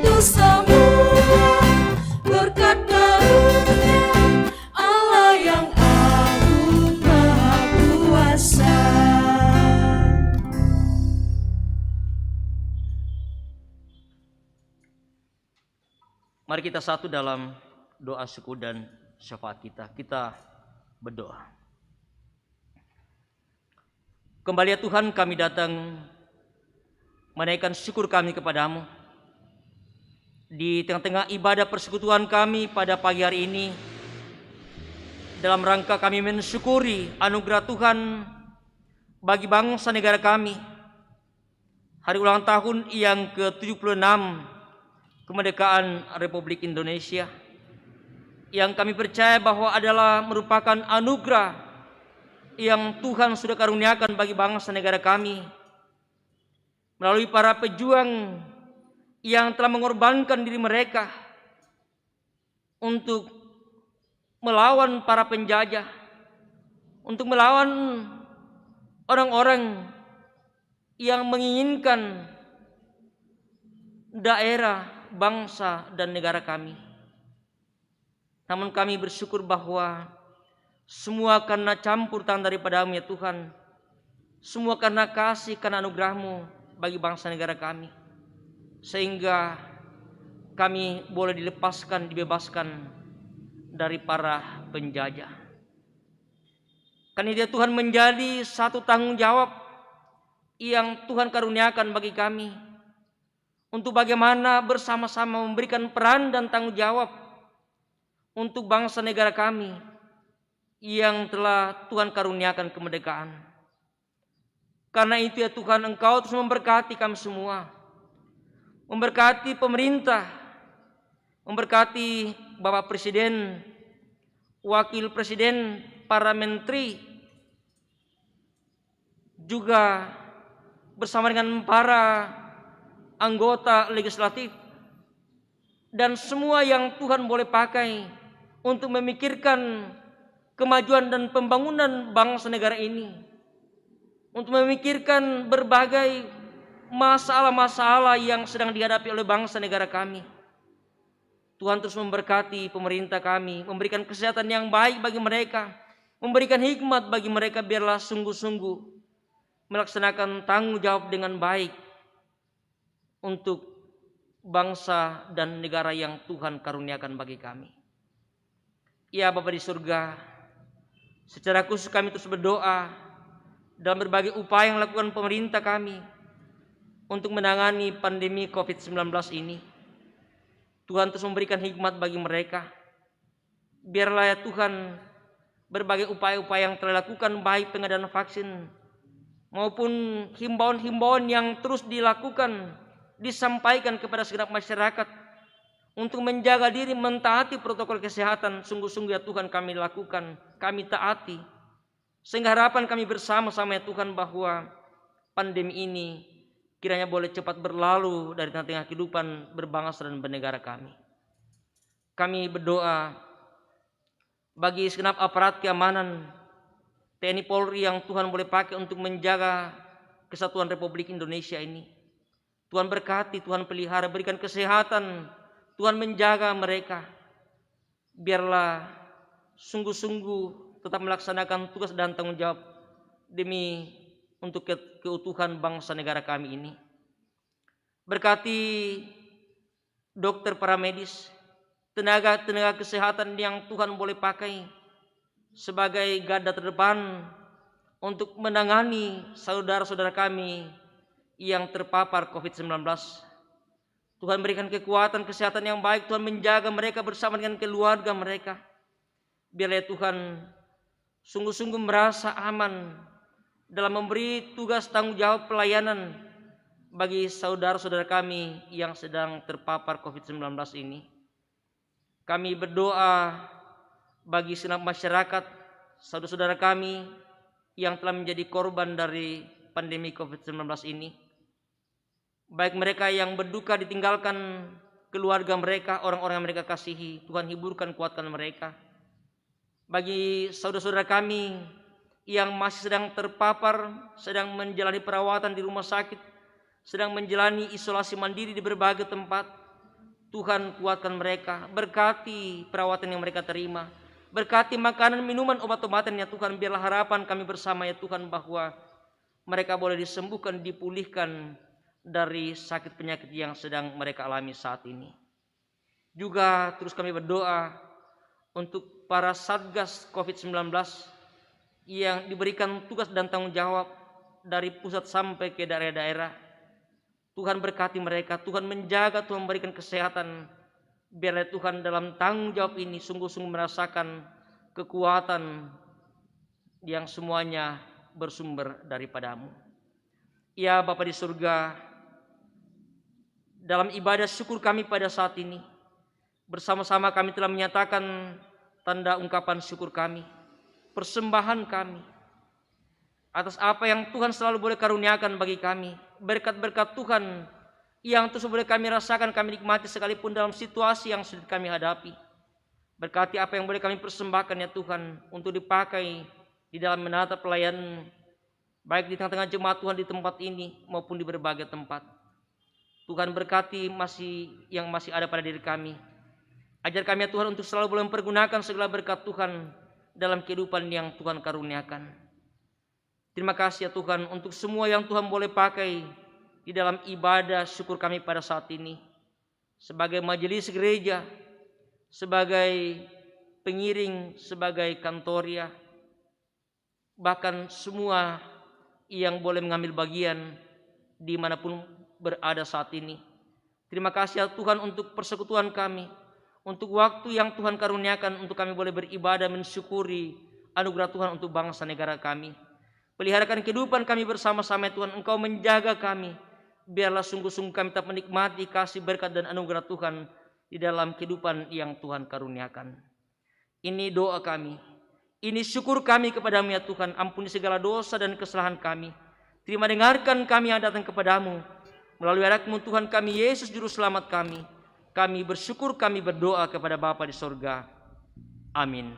[SPEAKER 4] untuk semua berkat karunia Allah yang agung maha kuasa.
[SPEAKER 3] Mari kita satu dalam doa syukur dan syafaat kita. Kita berdoa. Kembali ya Tuhan, kami datang menaikkan syukur kami kepadamu. Di tengah-tengah ibadah persekutuan kami pada pagi hari ini, dalam rangka kami mensyukuri anugerah Tuhan bagi bangsa negara kami, hari ulang tahun yang ke-76 kemerdekaan Republik Indonesia, yang kami percaya bahwa adalah merupakan anugerah yang Tuhan sudah karuniakan bagi bangsa negara kami melalui para pejuang yang telah mengorbankan diri mereka untuk melawan para penjajah, untuk melawan orang-orang yang menginginkan daerah, bangsa, dan negara kami. Namun kami bersyukur bahwa semua karena campur tangan daripada-Mu ya Tuhan, semua karena kasih, karena anugerah-Mu bagi bangsa negara kami, sehingga kami boleh dilepaskan, dibebaskan dari para penjajah. Karena itu Tuhan menjadi satu tanggung jawab yang Tuhan karuniakan bagi kami, untuk bagaimana bersama-sama memberikan peran dan tanggung jawab untuk bangsa negara kami yang telah Tuhan karuniakan kemerdekaan. Karena itu ya Tuhan, Engkau terus memberkati kami semua, memberkati pemerintah, memberkati Bapak Presiden, Wakil Presiden, para menteri, juga bersama dengan para anggota legislatif, dan semua yang Tuhan boleh pakai untuk memikirkan kemajuan dan pembangunan bangsa negara ini, untuk memikirkan berbagai masalah-masalah yang sedang dihadapi oleh bangsa negara kami. Tuhan terus memberkati pemerintah kami, memberikan kesehatan yang baik bagi mereka, memberikan hikmat bagi mereka, biarlah sungguh-sungguh melaksanakan tanggung jawab dengan baik untuk bangsa dan negara yang Tuhan karuniakan bagi kami. Ya Bapa di surga, secara khusus kami terus berdoa dalam berbagai upaya yang dilakukan pemerintah kami untuk menangani pandemi COVID-19 ini. Tuhan terus memberikan hikmat bagi mereka. Biarlah ya Tuhan, berbagai upaya-upaya yang telah dilakukan, baik pengadaan vaksin maupun himbauan-himbauan yang terus dilakukan, disampaikan kepada segenap masyarakat untuk menjaga diri, mentaati protokol kesehatan. Sungguh-sungguh ya Tuhan, kami lakukan, kami taati, sehingga harapan kami bersama-sama ya Tuhan bahwa pandemi ini kiranya boleh cepat berlalu dari tengah-tengah kehidupan berbangsa dan bernegara kami. Kami berdoa bagi segenap aparat keamanan TNI Polri yang Tuhan boleh pakai untuk menjaga kesatuan Republik Indonesia ini. Tuhan berkati, Tuhan pelihara, berikan kesehatan, Tuhan menjaga mereka. Biarlah sungguh-sungguh tetap melaksanakan tugas dan tanggung jawab demi untuk keutuhan bangsa negara kami ini. Berkati dokter, para medis, tenaga kesehatan yang Tuhan boleh pakai sebagai garda terdepan untuk menangani saudara-saudara kami yang terpapar COVID-19. Tuhan berikan kekuatan, kesehatan yang baik. Tuhan menjaga mereka bersama dengan keluarga mereka. Biarlah Tuhan sungguh-sungguh merasa aman dalam memberi tugas tanggung jawab pelayanan bagi saudara-saudara kami yang sedang terpapar COVID-19 ini. Kami berdoa bagi segenap masyarakat, saudara-saudara kami yang telah menjadi korban dari pandemi COVID-19 ini. Baik mereka yang berduka ditinggalkan keluarga mereka, orang-orang yang mereka kasihi, Tuhan hiburkan, kuatkan mereka. Bagi saudara-saudara kami yang masih sedang terpapar, sedang menjalani perawatan di rumah sakit, sedang menjalani isolasi mandiri di berbagai tempat, Tuhan kuatkan mereka, berkati perawatan yang mereka terima, berkati makanan, minuman, obat-obatan ya Tuhan. Biarlah harapan kami bersama ya Tuhan bahwa mereka boleh disembuhkan, dipulihkan dari sakit penyakit yang sedang mereka alami saat ini. Juga terus kami berdoa untuk para Satgas COVID-19 yang diberikan tugas dan tanggung jawab dari pusat sampai ke daerah-daerah. Tuhan berkati mereka, Tuhan menjaga, Tuhan memberikan kesehatan. Biarlah Tuhan dalam tanggung jawab ini sungguh-sungguh merasakan kekuatan yang semuanya bersumber daripada-Mu. Ya Bapa di surga, dalam ibadah syukur kami pada saat ini, bersama-sama kami telah menyatakan tanda ungkapan syukur kami, persembahan kami, atas apa yang Tuhan selalu boleh karuniakan bagi kami, berkat-berkat Tuhan yang terus boleh kami rasakan, kami nikmati sekalipun dalam situasi yang sulit kami hadapi. Berkati apa yang boleh kami persembahkan ya Tuhan, untuk dipakai di dalam menata pelayanan, baik di tengah-tengah jemaat Tuhan di tempat ini maupun di berbagai tempat. Tuhan berkati yang masih ada pada diri kami. Ajar kami ya Tuhan untuk selalu boleh mempergunakan segala berkat Tuhan dalam kehidupan yang Tuhan karuniakan. Terima kasih ya Tuhan untuk semua yang Tuhan boleh pakai di dalam ibadah syukur kami pada saat ini. Sebagai majelis gereja, sebagai pengiring, sebagai kantoria, bahkan semua yang boleh mengambil bagian dimanapun berada saat ini. Terima kasih ya Tuhan untuk persekutuan kami, untuk waktu yang Tuhan karuniakan untuk kami boleh beribadah mensyukuri anugerah Tuhan untuk bangsa negara kami. Peliharakan kehidupan kami bersama-sama Tuhan, Engkau menjaga kami. Biarlah sungguh-sungguh kami tetap menikmati kasih berkat dan anugerah Tuhan di dalam kehidupan yang Tuhan karuniakan. Ini doa kami, ini syukur kami kepada-Mu ya Tuhan. Ampuni segala dosa dan kesalahan kami. Terima dengarkan kami yang datang kepada-Mu. Melalui anak-Mu Tuhan kami, Yesus Juru Selamat kami. Kami bersyukur, kami berdoa kepada Bapa di sorga. Amin.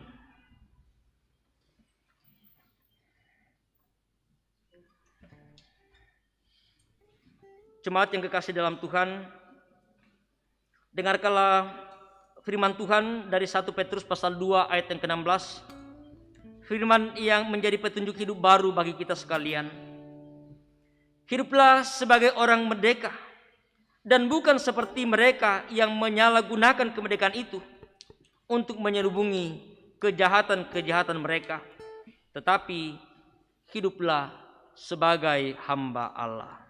[SPEAKER 3] Jemaat yang kekasih dalam Tuhan, dengarkanlah firman Tuhan dari 1 Petrus pasal 2 ayat yang ke-16. Firman yang menjadi petunjuk hidup baru bagi kita sekalian. Hiduplah sebagai orang merdeka, dan bukan seperti mereka yang menyalahgunakan kemerdekaan itu untuk menyelubungi kejahatan-kejahatan mereka. Tetapi hiduplah sebagai hamba Allah.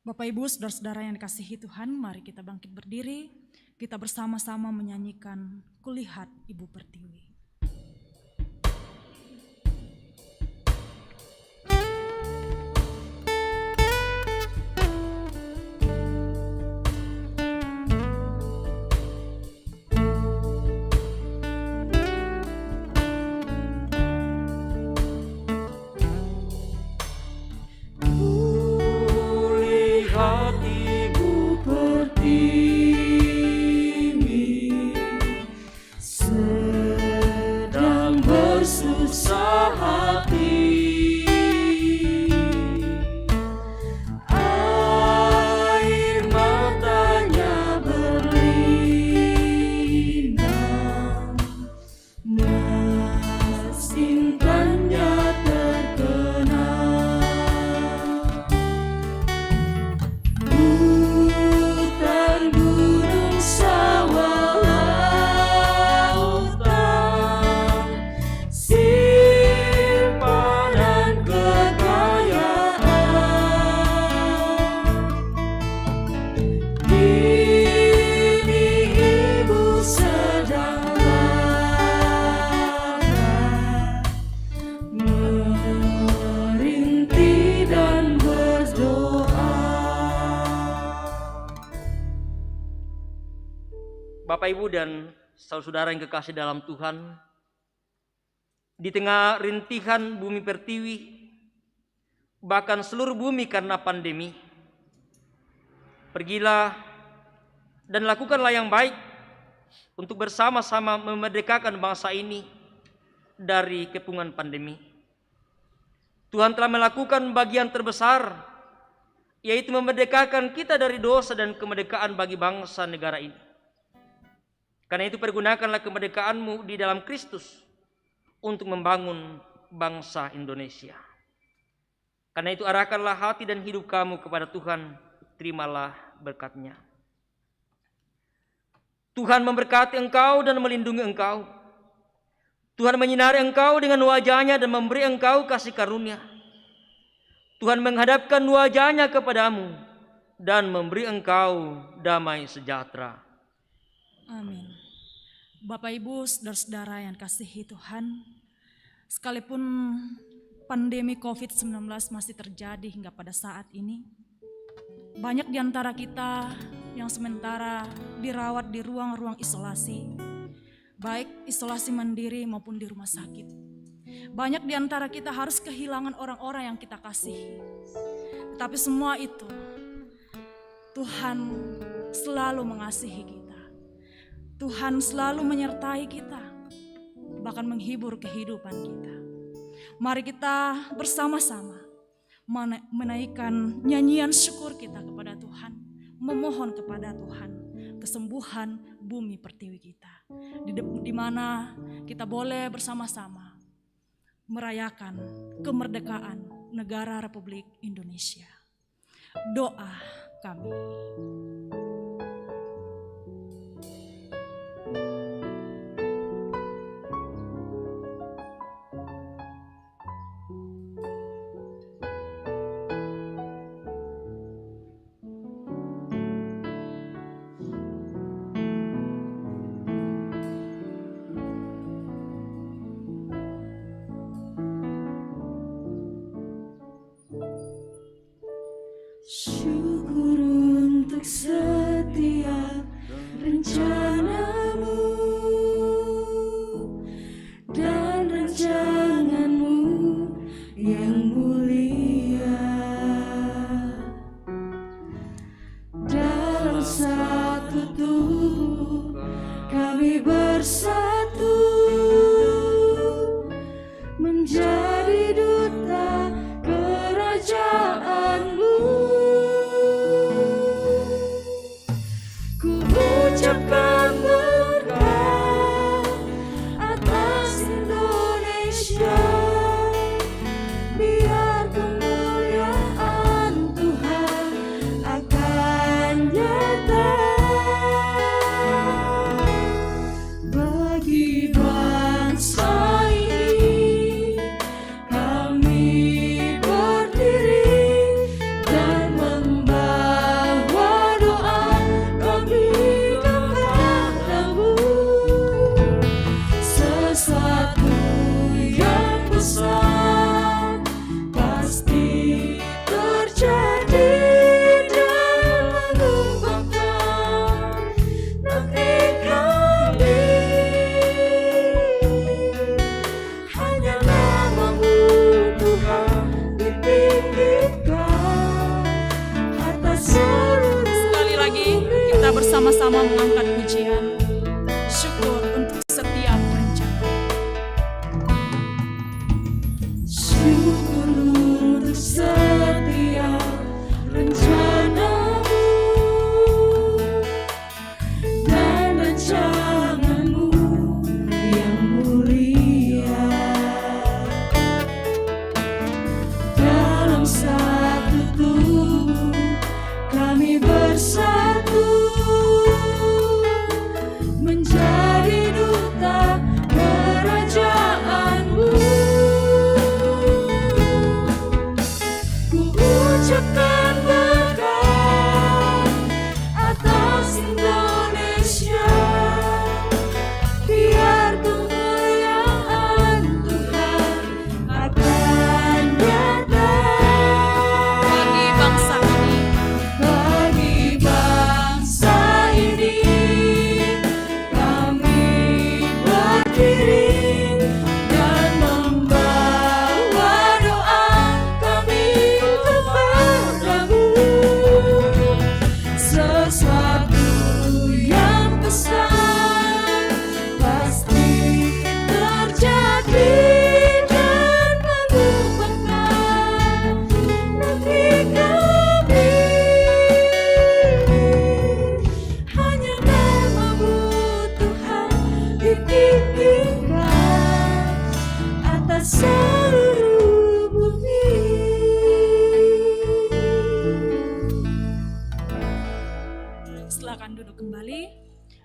[SPEAKER 1] Bapak Ibu, saudara-saudara yang dikasihi Tuhan, mari kita bangkit berdiri, kita bersama-sama menyanyikan Kulihat Ibu Pertiwi.
[SPEAKER 3] Bapak Ibu dan saudara-saudara yang kekasih dalam Tuhan, di tengah rintihan bumi pertiwi, bahkan seluruh bumi karena pandemi, pergilah dan lakukanlah yang baik untuk bersama-sama memerdekakan bangsa ini dari kepungan pandemi. Tuhan telah melakukan bagian terbesar, yaitu memerdekakan kita dari dosa dan kemerdekaan bagi bangsa negara ini. Karena itu pergunakanlah kemerdekaanmu di dalam Kristus untuk membangun bangsa Indonesia. Karena itu arahkanlah hati dan hidup kamu kepada Tuhan, terimalah berkat-Nya. Tuhan memberkati engkau dan melindungi engkau. Tuhan menyinari engkau dengan wajah-Nya dan memberi engkau kasih karunia. Tuhan menghadapkan wajah-Nya kepadamu dan memberi engkau damai sejahtera.
[SPEAKER 1] Amin. Bapak, Ibu, saudara-saudara yang kasihi Tuhan, sekalipun pandemi COVID-19 masih terjadi hingga pada saat ini, banyak di antara kita yang sementara dirawat di ruang-ruang isolasi, baik isolasi mandiri maupun di rumah sakit. Banyak di antara kita harus kehilangan orang-orang yang kita kasihi. Tetapi semua itu, Tuhan selalu mengasihi kita. Tuhan selalu menyertai kita, bahkan menghibur kehidupan kita. Mari kita bersama-sama menaikkan nyanyian syukur kita kepada Tuhan, memohon kepada Tuhan kesembuhan bumi pertiwi kita, di mana kita boleh bersama-sama merayakan kemerdekaan negara Republik Indonesia. Doa kami.
[SPEAKER 4] Syukur untuk setiap rencanamu dan rancanganmu yang mulia. Dalam satu tubuh kami bersatu menjadi duta kerajaanmu. Ucapkan berkat atas Indonesia, biar kemuliaan Tuhan akan nyata bagi bangsa ini. Kami berdiri dan membawa doa kami kepadamu. Sesuatu yang besar pasti terjadi dan mengubahkan negeri kami. Hanya namamu Tuhan ditinggikan atas seluruh.
[SPEAKER 1] Sekali lagi kita bersama-sama mengangkat pujian syukur untuk setiap rencana.
[SPEAKER 4] Syukur untuk setiap rencanamu dan rancanganmu yang mulia. Dalam satu tubuh kami bersatu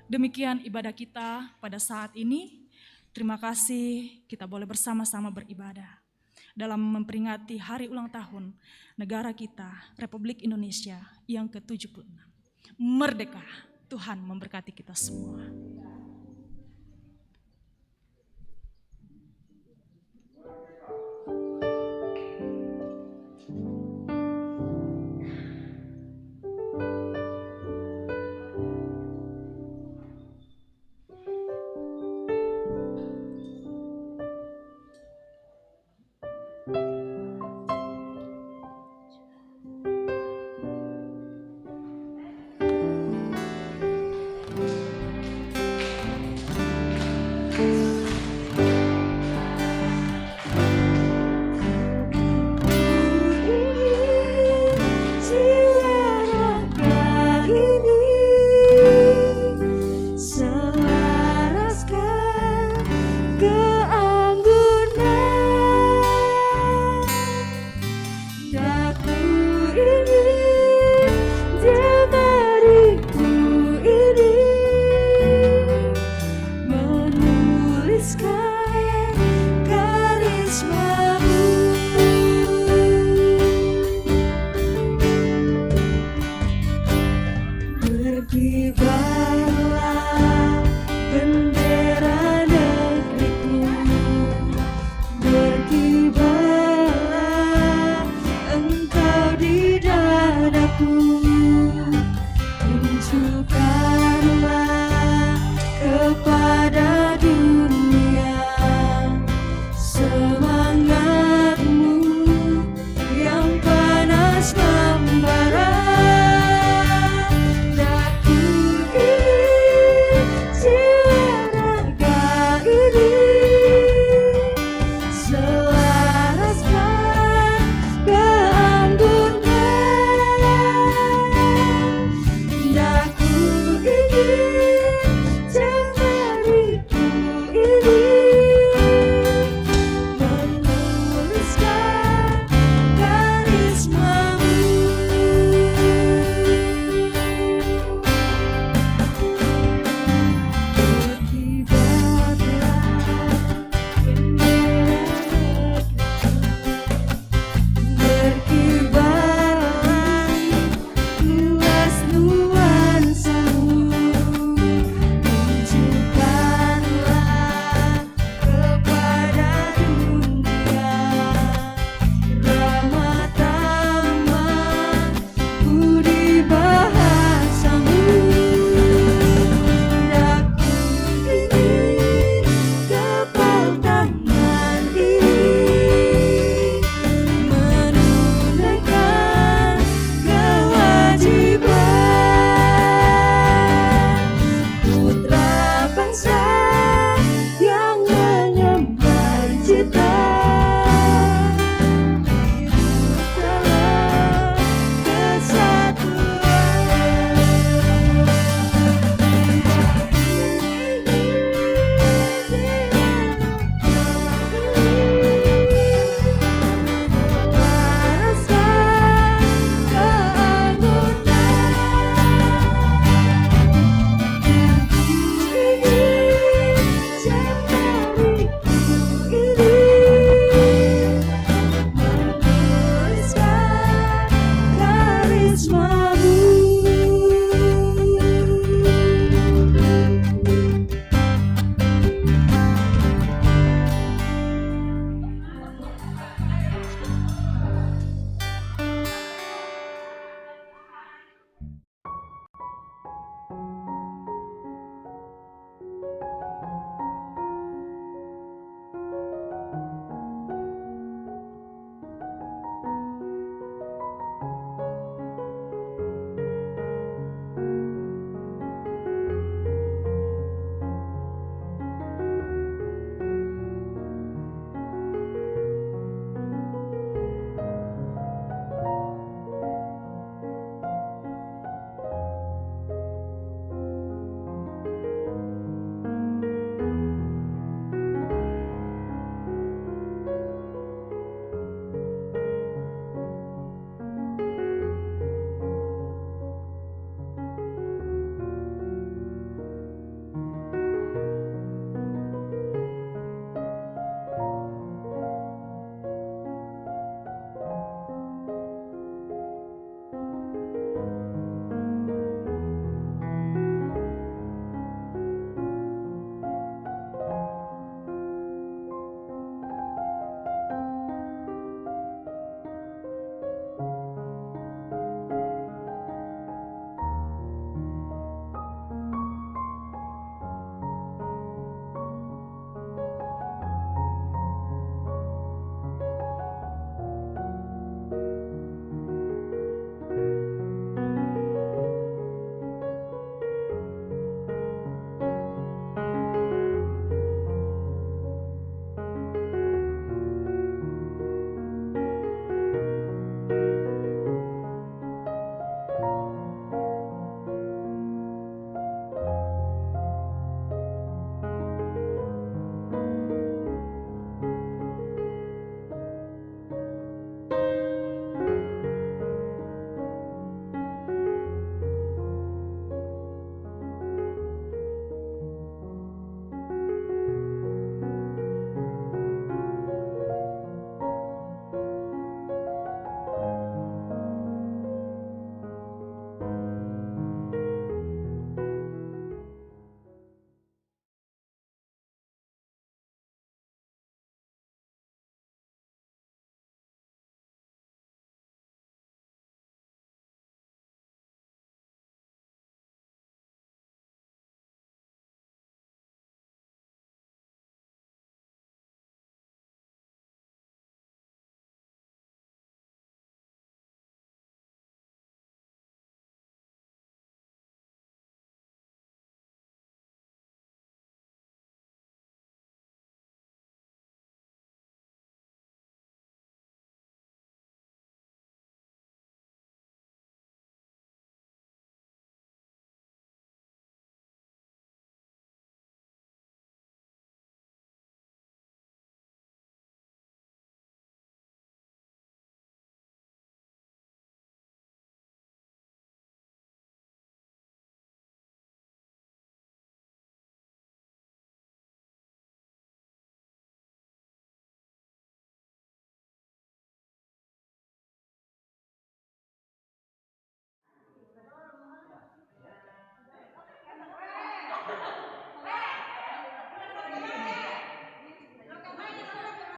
[SPEAKER 1] Demikian ibadah kita pada saat ini. Terima kasih kita boleh bersama-sama beribadah dalam memperingati hari ulang tahun negara kita, Republik Indonesia yang ke-76. Merdeka, Tuhan memberkati kita semua.